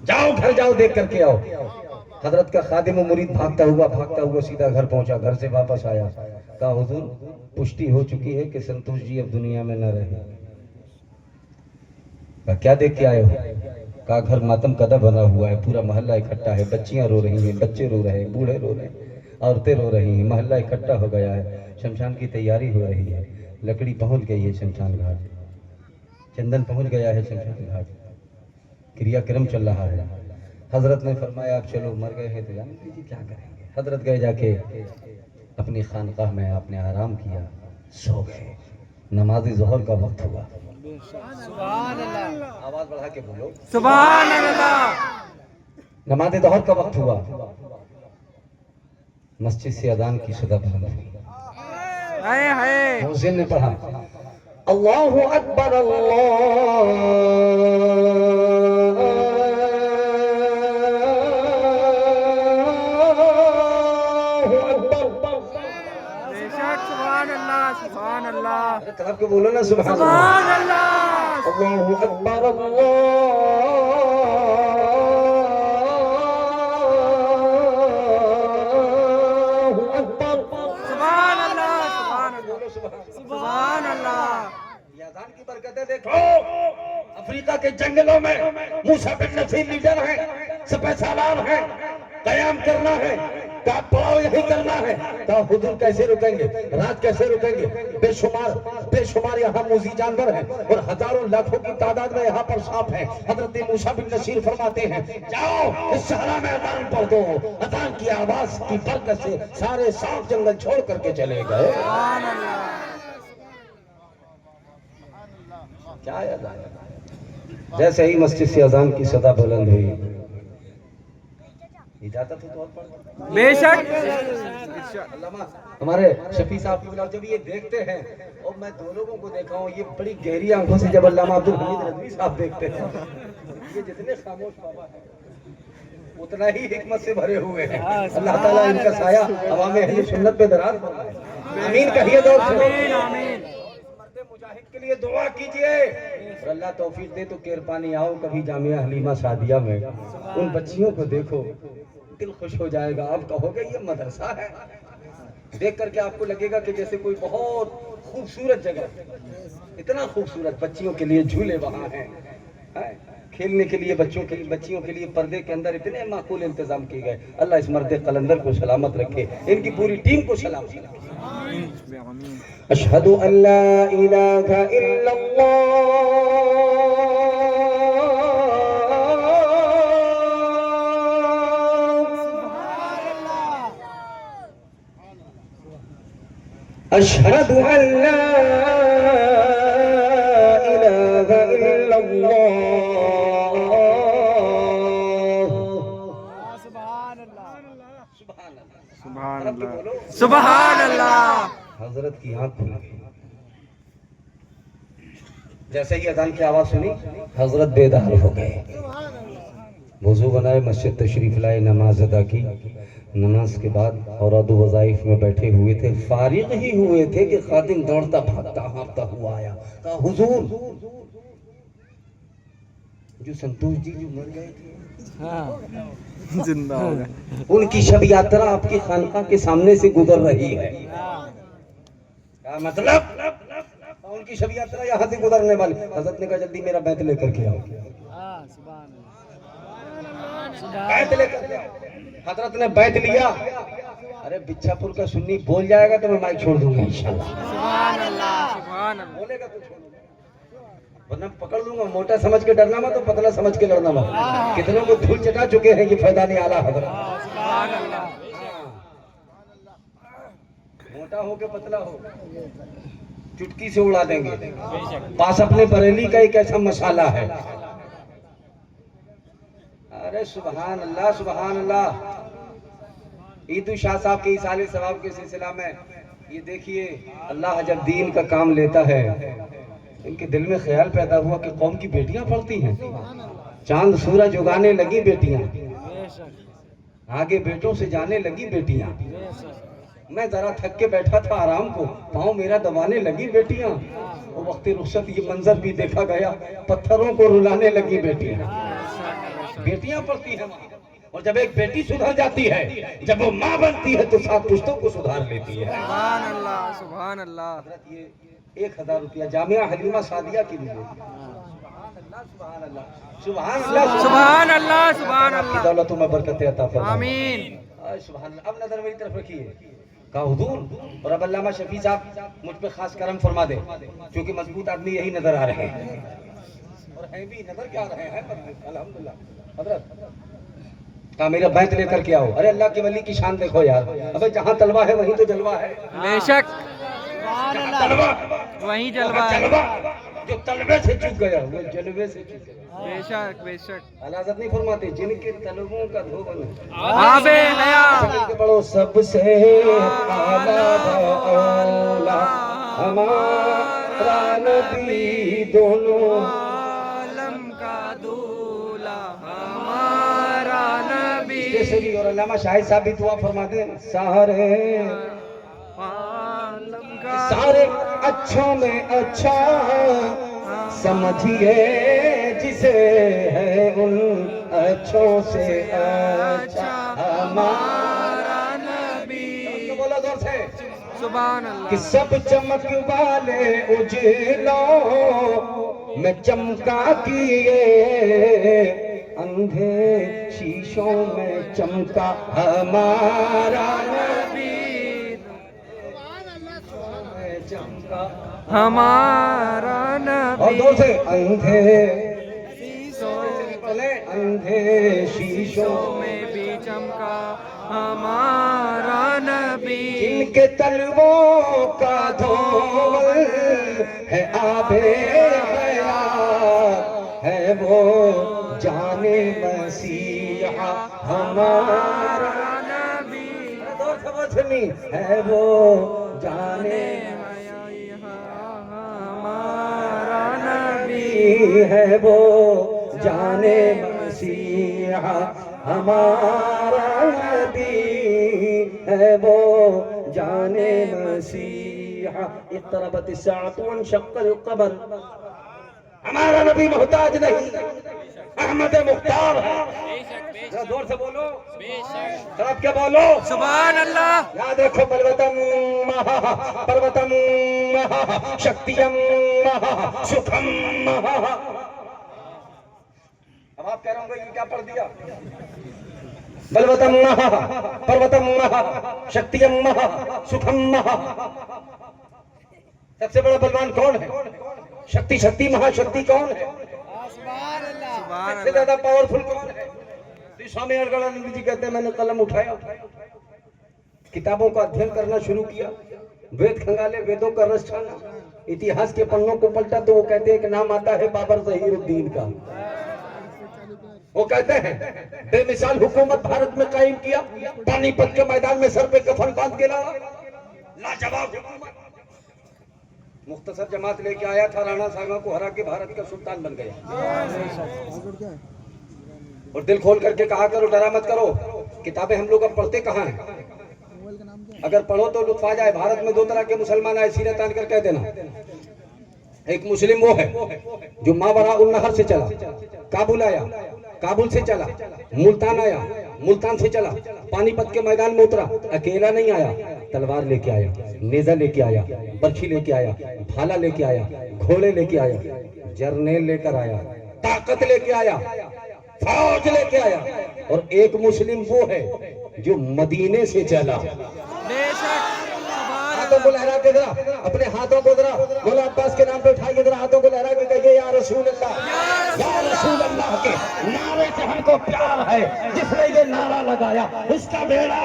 जाओ घर जाओ, देख करके आओ। हजरत का खादिम मुरीद भागता हुआ सीधा घर पहुंचा। घर से वापस आया, कहा हुजूर पुष्टि हो चुकी है कि संतोष जी अब दुनिया में न रहे। कहा क्या देख के आए हो? कहा घर मातम कदा बना हुआ है, पूरा मोहल्ला इकट्ठा है, बच्चियां रो रही हैं, बच्चे रो रहे हैं, बूढ़े रो रहे हैं, औरतें रो रही हैं, मोहल्ला इकट्ठा हो गया है, शमशान की तैयारी हो रही है, लकड़ी पहुंच गई है शमशान घाट, चंदन पहुंच गया है शमशान घाट, क्रियाक्रम चल रहा है। हजरत ने फरमाया आप चलो, मर गए हैं तो जाने दीजिए, क्या करेंगे। हजरत गए जाके अपनी खानकाह में आपने आराम किया, सो गए। नमाज ज़ोहर का वक्त हुआ। आवाज बढ़ा के बोलो। सुभान अल्लाह। नमाज़ दोहर का वक्त हुआ, मस्जिद से अजान की सदा बुलंद हुई। हाय हाय। मुअज्जिन ने पढ़ा अल्लाहु अकबर अल्लाहु अकबर। बेशक सुभान अल्लाह सुभान अल्लाह अरे तलब के बोलो ना सुभान अल्लाह। सुभान अल्लाह। अल्लाहु अकबर अल्लाहु अकबर। सुभान अल्लाह सुभान अल्लाह बोलो सुभान। सुभान अल्लाह। ये अज़ान की बरकतें देखो। अफ्रीका के जंगलों में मूसा बिन नसीर लीडर हैं, सफेद सालार हैं, कयाम करना है, का पड़ाव यही करना है। तो हुजूर कैसे रुकेंगे, रात कैसे रुकेंगे? बेशुमार यहाँ मूजी जानवर हैं और हजारों लाखों की तादाद में यहाँ पर सांप हैं। हजरत मूसा बिन नसीर फरमाते हैं, जाओ इस सहरा में अज़ान पढ़ दो। अज़ान की आवाज की बरकत से सारे सांप जंगल छोड़ करके चले गए। क्या अज़ान? जैसे ही मस्जिद से अज़ान की सदा बुलंद हुई, इजाजत हो तो और पढ़। बेशक। अल्लामा हमारे शफी साहब की जब ये देखते हैं, और मैं दो लोगों को देखा हूँ, ये बड़ी गहरी आंखों से जब अल्लामा अब्दुल हमीद रज़वी साहब देखते हैं, ये जितने खामोश बाबा हैं उतना ही हिकमत से भरे हुए हैं। अल्लाह ताला इनका साया अवाम अहले सुन्नत पे दराज फरमाए। आमीन कहिए दो। आमीन आमीन। मुजाहिद के लिए दुआ कीजिए और अल्लाह तौफीक दे तो केरपानी आओ कभी जामिया हलीमा सादिया में, उन बच्चियों को देखो, दिल खुश हो जाएगा। आप कहोगे ये मदरसा है, देख करके आपको लगेगा कि जैसे कोई बहुत खूबसूरत जगह, इतना खूबसूरत बच्चियों के लिए झूले वहाँ हैं, खेलने के लिए बच्चियों के लिए पर्दे के अंदर इतने माकूल इंतजाम किए गए। अल्लाह इस मर्द कलंदर को सलामत रखे, इनकी पूरी टीम को सलामत रखे। अशहदु अल्ला इलाहा इल्लल्लाह, अशहदु अल्ला इलाहा इल्लल्लाह। सुभान अल्लाह सुभान अल्लाह। हजरत की आंख खुल गई, जैसे ही अजान की आवाज सुनी हजरत बेदार हो गए, वजू बनाए, मस्जिद तशरीफ लाए, नमाज अदा की। नमाज के बाद औरत वज़ाइफ में बैठे हुए थे, फारिग ही हुए थे कि खादिम दौड़ता भागता हाँफता हुआ आया। कहा हुजूर, जो संतोष जी जो मर गए थे जिंदा हो गए, उनकी शब यात्रा आपकी खानका के सामने से गुजर रही है। क्या मतलब? उनकी शब यात्रा यहाँ से गुजरने वाली। हजरत ने कहा जल्दी मेरा बैत लेकर के आओ। बैत लेकर के आओ। हजरत ने बैत लिया। अरे बिच्छापुर का सुन्नी बोल जाएगा तो मैं माइक छोड़ दूंगा इंशाल्लाह। सुभान अल्लाह सुभान अल्लाह। बोलेगा तो छोड़ दूंगा, वरना पकड़ लूंगा। मोटा समझ के डरना मत, तो पतला समझ के लड़ना मत। कितनों को धूल चटा चुके हैं ये फैज़ान आला हजरत। सुभान अल्लाह। मोटा हो के पतला हो, चुटकी से उड़ा देंगे। पास अपने बरेली का एक ऐसा मसाला है। अरे सुभान अल्लाह सुभान अल्लाह। ईदु शाह साहब के इसाले सवाब के सिलसिला में ये देखिए, अल्लाह जब दीन का काम लेता है, इनके दिल में ख्याल पैदा हुआ कि कौम की बेटियां पढ़ती हैं। चांद सूरज उगाने लगी बेटियां, आगे बेटों से जाने लगी बेटियां। मैं जरा थक के बैठा था आराम को, पाँव मेरा दबाने लगी बेटियां। वो वक्त रुखसत ये मंजर भी देखा गया, पत्थरों को रुलाने लगी बेटियां। बेटियां पढ़ती हैं वहाँ। और जब एक बेटी सुधर जाती है, जब वो माँ बनती है, तो 7 पुश्तों को सुधार लेती है। सुभान अल्लाह सुभान अल्लाह। ये 1000 रुपया जामिया हलीमा सादिया के लिए। सुभान अल्लाह सुभान अल्लाह सुभान अल्लाह सुभान अल्लाह। दौलतों में बरकतें अता फरमाए। आमीन। सुभान अल्लाह। अब नजर मेरी तरफ रखिए। कहा हुजूर, और अब अल्लामा शफी साहब मुझ पे खास करम फरमा दे, क्योंकि मजबूत आदमी यही नजर आ रहे हैं, और हैं भी नजर क्या आ रहे हैं अल्हम्दुलिल्लाह। हजरत कहा मेरा बैत लेकर के आओ। अरे अल्लाह के वली की शान देखो यार। अबे जहाँ तलवा है वहीं तो जलवा है। बेशक जहाँ तलवा वहीं जलवा वहाँ है। जलवा। जो तलबे से चूक गया वो जलवे से चूक गया। बेशक बेशक। अलाजत नहीं फरमाते जिनके तलबों का धोबन आबे हयात के बड़ो सबसे आला औला हमारा नबी दोनों आलम का दूल्हा हमारा नबी। केसरी और अल्लामा शाहिद साहब भी दुआ फरमाते हैं सारे आलम का सारे अच्छों में अच्छा समझिए जिसे है उन अच्छों से अच्छा हमारा नबी। बोला जोर से सुभान अल्लाह। कि सब चमक वाले उजलों में चमका किए अंधे शीशों में चमका हमारा नबी चमका हमारा नबी। और दो से अंधे अंधे शीशों में भी चमका हमारा नबी। जिनके तलवों का धोवल है आबे हयात है वो जाने मसीहा हमारा नबी। दौर समझनी है वो जाने हमारा नबी है वो जाने मसीहा हमारा नबी है वो जाने मसीहा इक़्तरबत अस्साअतु वंशक़्क़ल क़मर। हमारा नबी मोहताज नहीं अहमद मुख्तार है। जोर से बोलो तरफ क्या बोलो सुभान अल्लाह। यहाँ देखो पर्वतम शक्तियम सुखम। अब आप कह रहे होंगे ये क्या पढ़ दिया? पर्वतम शक्तियम सुखम। सबसे बड़ा बलवान कौन है? शक्ति शक्ति महाशक्ति कौन है? सबसे ज्यादा पावरफुल कौन है? स्वामी अड़गड़ानंद जी कहते हैं मैंने कलम उठाया, किताबों का अध्ययन करना शुरू किया, वेद खंगाले, वेदों का रस छाना, इतिहास के पन्नों को पलटा तो वो कहते हैं कि नाम आता है बाबर ज़हीरुद्दीन का। वो कहते हैं बेमिसाल हुकूमत भारत में कायम किया, पानीपत के मैदान में सर पे कफन बांध के लाया, लाजवाब हुकूमत। मुख्तसर जमात लेके आया था, राणा सांगा को हरा के भारत का सुल्तान बन गया। और दिल खोल करके कहा करो, डरा मत करो। किताबें हम लोग अब पढ़ते कहाँ हैं? अगर पढ़ो तो लुत्फ आ जाए। भारत में दो तरह के मुसलमान आए, सीने तान कर कह देना। एक मुस्लिम वो है जो मावरा उल नहर से चला, काबुल आया, काबुल से चला, मुल्तान आया, मुल्तान से चला, पानीपत के मैदान में उतरा। अकेला नहीं आया, तलवार लेके आया, नेजा लेके आया, बर्छी लेके आया, भाला लेके आया, घोड़े लेके आया, जर्नेल लेकर आया, ताकत लेके आया, फौज लेके आया। और एक मुस्लिम वो है जो मदीने से चला। हाथों को लहरा के जरा, अपने हाथों को जरा मौला अब्बास के नाम पे उठाइए, जरा हाथों को लहरा के कहिए या रसूल अल्लाह, या रसूल अल्लाह के नारे से हमको प्यार है। जिसने ये नारा लगाया उसका बेड़ा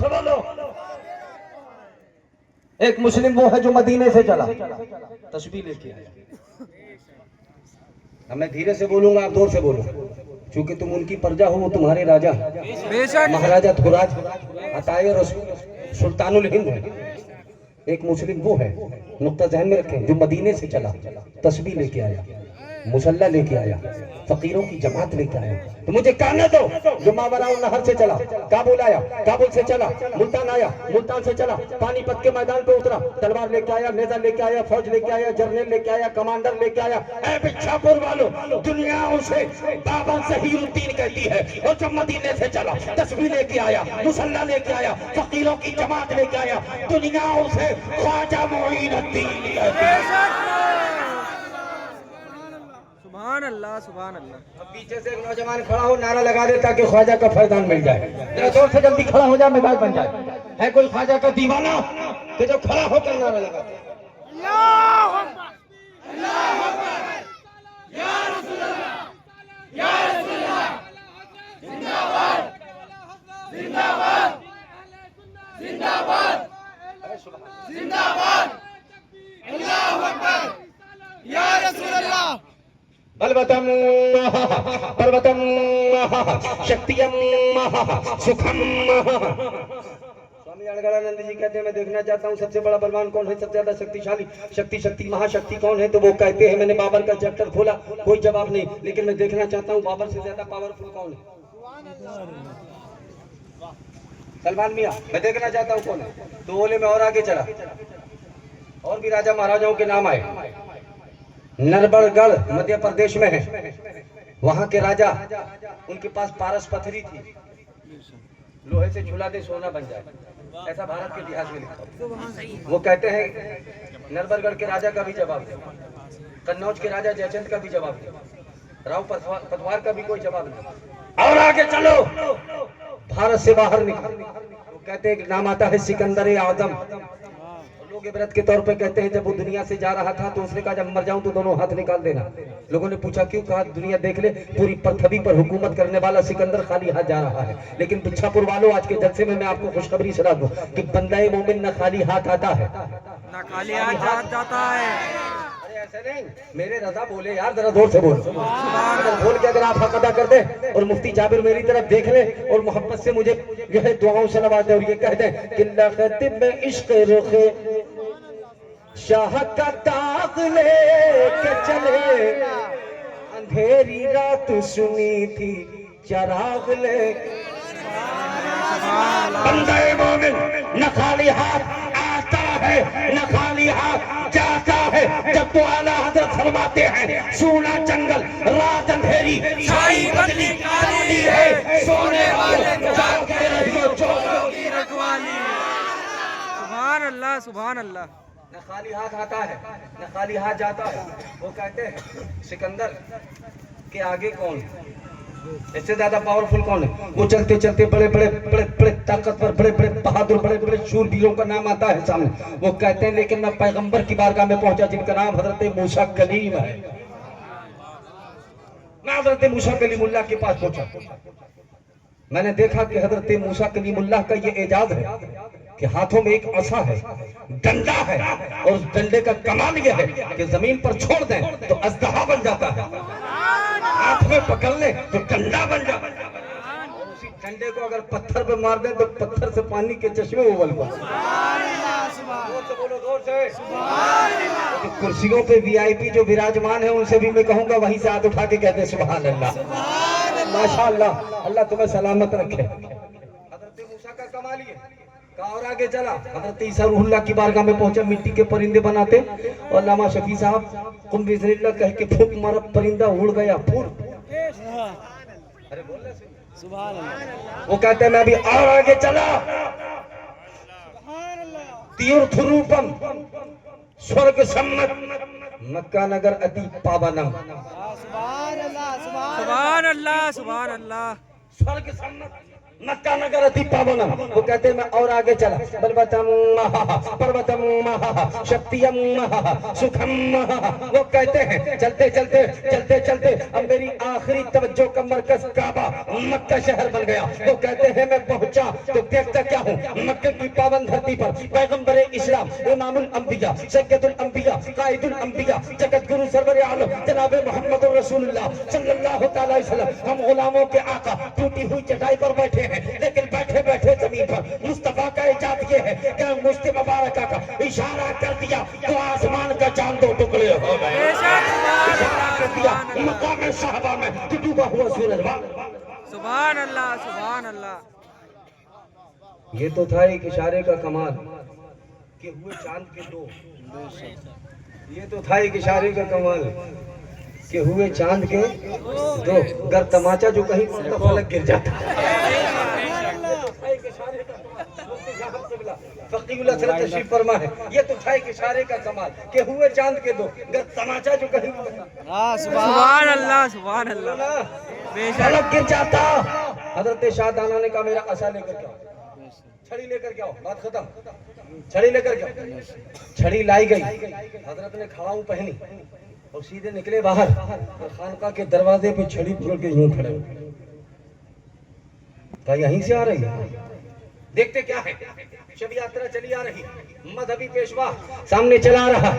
बोलो। एक मुस्लिम वो है जो मदीने से चला, तस्बीह लेके आया। अब मैं धीरे से बोलूंगा, आप जोर से बोलो, क्योंकि तुम उनकी प्रजा हो, वो तुम्हारे राजा महाराजा धुराज अताए रसूल सुल्तानुल हिंद है। एक मुस्लिम वो है, नुक्ता ध्यान में रखें, जो मदीने से चला, तस्बीह लेके आया, मुसल्ला लेके आया, फकीरों की जमात लेके आया। तो मुझे कहने दो, जो मावरा उल नहर से चला, काबुल आया, काबुल से चला, मुल्तान आया, मुल्तान से चला, पानीपत के मैदान पे उतरा, तलवार लेके आया, नेजा लेके आया, फौज लेके आया, जर्नल लेके आया, कमांडर लेके आया। ऐ बिच्छापुर वालों, दुनिया उसे बाबा ज़हीरुद्दीन कहती है। और जो मदीने से चला, तस्बीह लेके आया, मुसल्ला लेके आया, फकीरों की जमात लेके आया, दुनिया उसे ख्वाजा मोइनुद्दीन कहती है। सुभान अल्लाह सुभान अल्लाह। अब पीछे से एक नौजवान खड़ा हो, नारा लगा दे ताकि ख्वाजा का फैजान मिल जाए। जरा जोर से जल्दी खड़ा हो जाए, मिजाज बन जाए। है कोई ख्वाजा का दीवाना कि जो खड़ा होकर नारा लगाते? अल्लाहु अकबर, अल्लाहु अकबर, या रसूल अल्लाह, या रसूल अल्लाह, जिंदाबाद, जिंदाबाद, जिंदाबाद, जिंदाबाद। बलवतम पर्वतम शक्तियम सुखम। स्वामी अड़गड़ानंद जी कहते हैं मैं देखना चाहता हूँ सबसे बड़ा बलवान कौन है, सबसे ज्यादा शक्तिशाली शक्ति महाशक्ति कौन है। तो वो कहते हैं मैंने बाबर का चैप्टर खोला, कोई जवाब नहीं, लेकिन मैं देखना चाहता हूँ बाबर से ज्यादा पावरफुल कौन है। सलमान मियां, मैं देखना चाहता हूँ कौन है। तो बोले मैं और आगे चला, और भी राजा महाराजाओं के नाम आए। नरबड़गढ़ मध्य प्रदेश में है, वहां के राजा, उनके पास पारस पत्थरी थी, लोहे से छुला दे सोना बन जाए, ऐसा भारत के इतिहास में लिखा। वो कहते हैं नरबड़गढ़ के राजा का भी जवाब दे, कन्नौज के राजा जयचंद का भी जवाब दे, राव पतवार का भी कोई जवाब नहीं। और आगे चलो, भारत से बाहर निकल। वो कहते हैं नाम आता है सिकंदर आजम। लोग इबरत के तौर पे कहते हैं जब वो दुनिया से जा रहा था तो उसने कहा जब मर जाऊं तो दोनों हाथ निकाल देना। लोगों ने पूछा क्यों, कहा दुनिया देख ले, पूरी पृथ्वी पर हुकूमत करने वाला सिकंदर खाली हाथ जा रहा है। लेकिन बिच्छापुर वालों, आज के जलसे में मैं आपको खुशखबरी सुना दूं कि बंदा मोमिन न खाली हाथ आता है ना खाली हाथ जाता है। अरे ऐसे नहीं, मेरे रजा बोले यार, जरा जोर से बोल। बोल के अगर आप हक अदा कर दे और मुफ्ती जाबिर मेरी तरफ देख ले और मोहब्बत से मुझे जो है दुआओं से नवाज दे और ये कह दे कि लखतिब में इश्क रुखे शाह का ताक लेके चले, अंधेरी रात सुनी थी चराग ले। बंदे मोमिन न खाली हाथ आता है न खाली हाथ जाता है। जब तो आला हजरत फरमाते हैं सोना जंगल रात अंधेरी छाई बदली काली है, सोने वाले जागते रहियो चोरों की रखवाली। सुभान अल्लाह, सुभान अल्लाह। न खाली हाथ आता है न खाली हाथ जाता है। वो कहते हैं सिकंदर के आगे कौन, इससे ज्यादा पावरफुल कौन है। वो चलते चलते बड़े बड़े बड़े बड़े ताकतवर, बड़े बड़े बहादुर, बड़े बड़े शूरवीरों का नाम आता है सामने। वो कहते हैं लेकिन मैं पैगंबर की बारगाह में पहुंचा जिनका नाम हजरत मूसा कलीम है। मैं हजरत मूसा कलीमुल्लाह के पास पहुंचा, मैंने देखा कि हजरत मूसा कलीमुल्लाह का ये एजाज है कि हाथों में एक असा है, डंडा है, और उस डंडे का कमाल यह है कि जमीन पर छोड़ दें तो अजदहा बन जाता है, हाथ में पकड़ ले तो डंडा बन जाता है, और उसी डंडे को अगर पत्थर पे मार दें तो पत्थर से पानी के चश्मे उबल पड़ते। बोलो जोर से। तो कुर्सियों पे वीआईपी जो विराजमान है उनसे भी मैं कहूंगा वहीं से हाथ उठा के कहते हैं सुभान अल्लाह, माशाअल्लाह, अल्लाह तुम्हें सलामत रखे। हजरत मूसा का कमाल ये का। और आगे चला, हजरत ईसा रूहुल्लाह की बारगाह में पहुंचा, मिट्टी के परिंदे बनाते, और लामा शफी साहब कुम बिस्मिल्लाह कह के फूंक मारा, परिंदा उड़ गया फूल। अरे बोल रहे सुभान अल्लाह। वो कहते हैं मैं भी और आगे चला, तीर्थ रूपम स्वर्ग सम्मत मक्का नगर अति पावनम। सुभान अल्लाह, सुभान अल्लाह। स्वर्ग सम्मत मक्का नगर अति पावनम। वो कहते हैं मैं और आगे चला, बलवतम पर्वतम शक्तियम सुखम। वो कहते हैं चलते चलते चलते चलते अब मेरी आखिरी तवज्जो का मरकज काबा मक्का शहर बन गया। वो कहते हैं मैं पहुंचा तो देखता क्या हूँ, मक्के की पावन धरती पर पैगंबर इस्लाम इमामुल अंबिया सैयदुल अंबिया कायदुल अंबिया जगत गुरु सरवर आलम जनाब मोहम्मद रसूलुल्लाह सल्लल्लाहु तआला अलैहि वसल्लम हम गुलामों के आका टूटी हुई चटाई पर बैठे हैं, लेकिन बैठे बैठे जमीन पर मुस्तफा का इजाद ये है कि मुफ्ती मुबारक का इशारा कर दिया तो आसमान का चांद दो टुकड़े हो गए। इशारा कर दिया मकाम साहबा में कि डूबा हुआ सूरज। सुभान अल्लाह, सुभान अल्लाह। ये तो था एक इशारे का कमाल कि हुए चांद के दो। ये तो था एक इशारे का कमाल कि हुए चांद के दो। गर तमाचा जो कहीं तो फलक गिर जाता। फकीउल्लाह तशरीफ फरमा है, ये तो था एक इशारे का कमाल कि हुए चांद के दो, गर तमाचा जो कहीं सुभान अल्लाह, सुभान अल्लाह। फलक गिर जाता। हजरत शाह दाना ने कहा मेरा असा लेकर के आओ, छड़ी लेकर के आओ, बात खत्म। छड़ी लेकर के आओ, छड़ी लाई गई। हजरत ने खड़ाऊ पहनी और सीधे निकले बाहर, और खानका के दरवाजे पे छड़ी पकड़ के यूं खड़े। क्या यहीं से आ रही है? देखते क्या है, शब यात्रा चली आ रही, मजहबी पेशवा सामने चला रहा,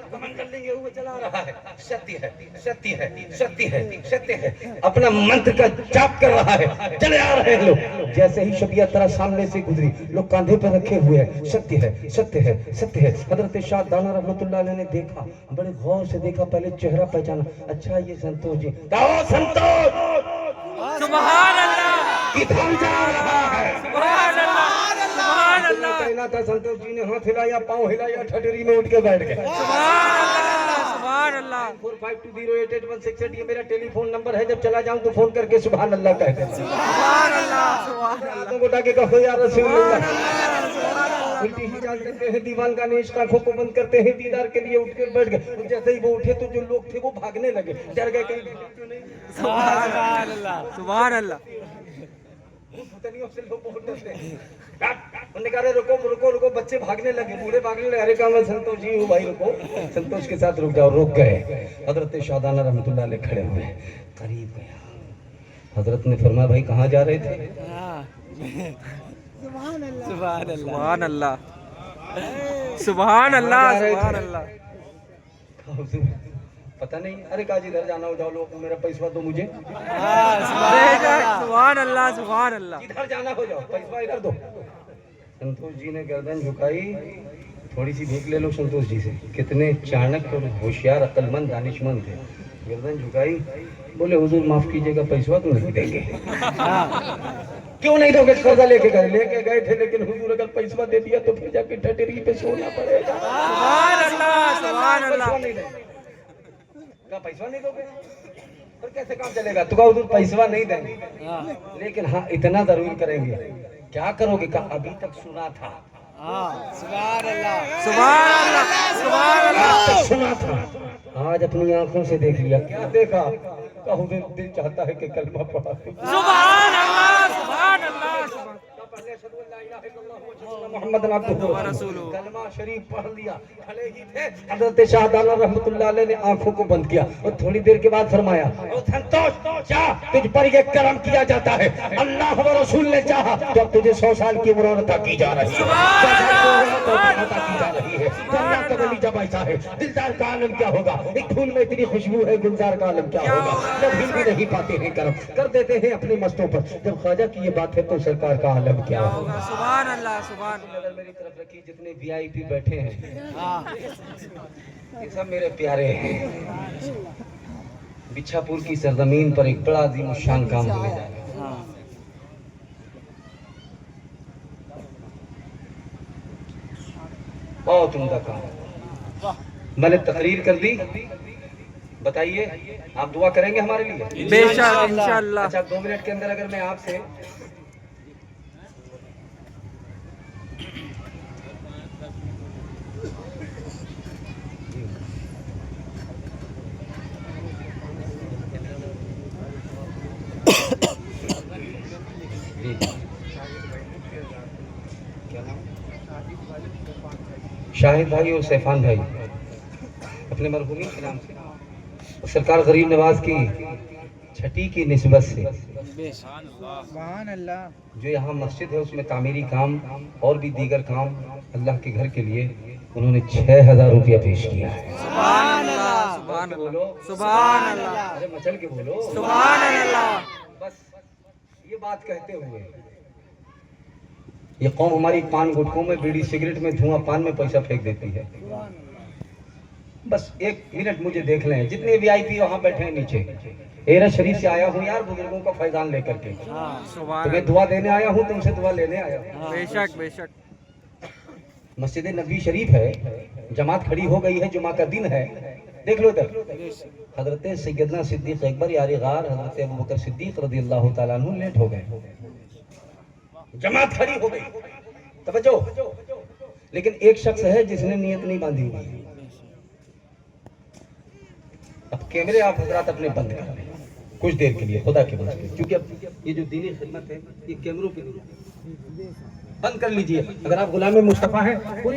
कमंडल लिए हुए चला चला रहा है, सत्य है, सत्य है, सत्य है, सत्य है, अपना मंत्र का जाप कर रहा है, चले आ रहे हैं लोग। जैसे ही शबिया तरह सामने से गुजरी, लोग कांधे पर रखे हुए हैं, सत्य है, सत्य है, सत्य है। हजरत शाह दाना रहमतुल्लाह अलैह ने देखा, बड़े गौर से देखा, पहले चेहरा पहचाना, अच्छा ये संतोष जी। कहो संतोष, सुभान अल्लाह, किधर जा रहा है? सुभान अल्लाह, सुभान अल्लाह, कहना था, संतोष जी ने हाथ हिलाया, पाँव हिलाया, ठठरी में उठ के बैठ गए। सुभान अल्लाह, सुभान अल्लाह, 45208816 ये मेरा टेलीफोन नंबर है, जब चला जाऊं तो फोन करके सुभान अल्लाह कह देना। सुभान अल्लाह, सुभान अल्लाह, आंखों को डाके कहो या रसूल अल्लाह। उल्टी ही जान करते हैं, दीवान का नेश आंखों को बंद करते हैं, दीदार के लिए उठ कर बैठ गए। जैसे ही वो उठे तो जो लोग थे वो भागने लगे, डर गए कहीं सुभान अल्लाह, सुभान अल्लाह, फतनियों से लोग बहुत डरते हैं। उन्होंने कहा रुको रुको रुको, बच्चे भागने लगे, बूढ़े भागने लगे। अरे कहा मैं संतोष जी हूँ भाई, रुको, संतोष के साथ रुक जाओ। रुक गए। हजरत शाहदाना रहमतुल्लाह अलैह खड़े हुए, करीब गया। हजरत ने फरमाया, भाई कहाँ जा रहे थे? सुभान अल्लाह, सुभान अल्लाह, सुभान अल्लाह, सुभान अल्लाह, पता नहीं। अरे काजी इधर जाना हो, जाओ लोग, मेरा पैसा दो मुझे। सुभान अल्लाह, सुभान अल्लाह, इधर जाना हो, जाओ पैसा इधर दो। संतोष जी ने गर्दन झुकाई, थोड़ी सी भीख ले लो संतोष जी से। कितने चाणक्य और होशियार, अक्लमंद, दानिशमंद थे। गर्दन झुकाई, बोले हुजूर माफ कीजिएगा, पैसा तो नहीं देंगे। क्यों नहीं दोगे? कर्जा लेके गए थे, लेकिन हुजूर अगर पैसा दे दिया तो फिर जाके ठठेरी पे सोना पड़ेगा। सुभान अल्लाह, सुभान अल्लाह, का पैसा नहीं दोगे और कैसे काम चलेगा? तो कहा हुजूर पैसा नहीं देंगे, लेकिन हाँ इतना जरूर करेंगे। क्या करोगे? कहा अभी तक सुना था। सुभान अल्लाह, सुभान अल्लाह, सुभान अल्लाह, सुना था, आज अपनी आंखों से देख लिया। क्या देखा? कहा हुजूर दिल चाहता है कि कलमा पढ़ा। सुभान अल्लाह, सुभान अल्लाह, कलमा शरीफ पढ़ लिया, खड़े ही थे। हजरत शाहदाना रहमतुल्लाह अलैह ने आंखों को बंद किया और थोड़ी देर के बाद फरमाया, ओ संतोष जा, तुझ पर ये करम किया जाता है। अल्लाह व रसूल ने चाहा तो अब तुझे 100 साल की उम्र अता की जा रही है। अल्लाह का वली जब ऐसा है, दिलदार का आलम क्या होगा? एक फूल में इतनी खुशबू है, गुलजार का आलम क्या होगा? जब हिल भी नहीं पाते हैं, करम कर देते हैं अपने मस्तों पर। जब ख्वाजा की ये बात है तो सरकार का आलम क्या होगा? सुभान अल्लाह, सुभान नजर मेरी तरफ रखी, जितने वीआईपी बैठे हैं ये सब मेरे प्यारे हैं। बिछापुर की सरजमीन पर एक बड़ा अजीम शान काम होने जा रहा है। बहुत उम्दा काम। मैंने तकरीर कर दी, बताइए आप दुआ करेंगे हमारे लिए? बेशक इंशाअल्लाह। अच्छा 2 मिनट के अंदर अगर मैं आपसे शाहिद भाई और सैफान भाई अपने मरहूमीन के नाम से सरकार गरीब नवाज की छठी की निस्बत से जो यहाँ मस्जिद है उसमें तामीरी काम और भी दीगर काम अल्लाह के घर के लिए उन्होंने 6000 रुपया पेश किया है। सुभान अल्लाह, सुभान अल्लाह, सुभान अल्लाह, अरे मचल के बोलो सुभान अल्लाह। बस ये बात कहते हुए ये कौम हमारी पान गुटखों में, बीड़ी सिगरेट में, धुआं पान में पैसा फेंक देती है। बस 1 मिनट मुझे देख लें, जितने वीआईपी वहाँ बैठे हैं नीचे, एरा शरीफ से आया हूँ यार, बुजुर्गों का फैजान लेकर के। तुम्हें दुआ देने आया हूँ, तुमसे दुआ लेने आया हूँ। बेशक बेशक। मस्जिद नबी शरीफ है, जमात खड़ी हो गई है, जुमा का दिन है, देख लो इधर। हजरत सैयदना सिद्दीक अकबर यारी गार हजरत अबू बकर सिद्दीक रज़ी अल्लाह तआला अन्हु लेट हो गए, जमात खड़ी हो गई, तवज्जो। लेकिन एक शख्स है जिसने नियत नहीं बांधी हुई। अब कैमरे आप हजरात अपने बंद कर लें कुछ देर के लिए, खुदा के वास्ते, क्योंकि अब ये जो दीनी खिदमत है ये कैमरों पे बंद कर लीजिए। अगर आप गुलाम मुस्तफा हैं पूरी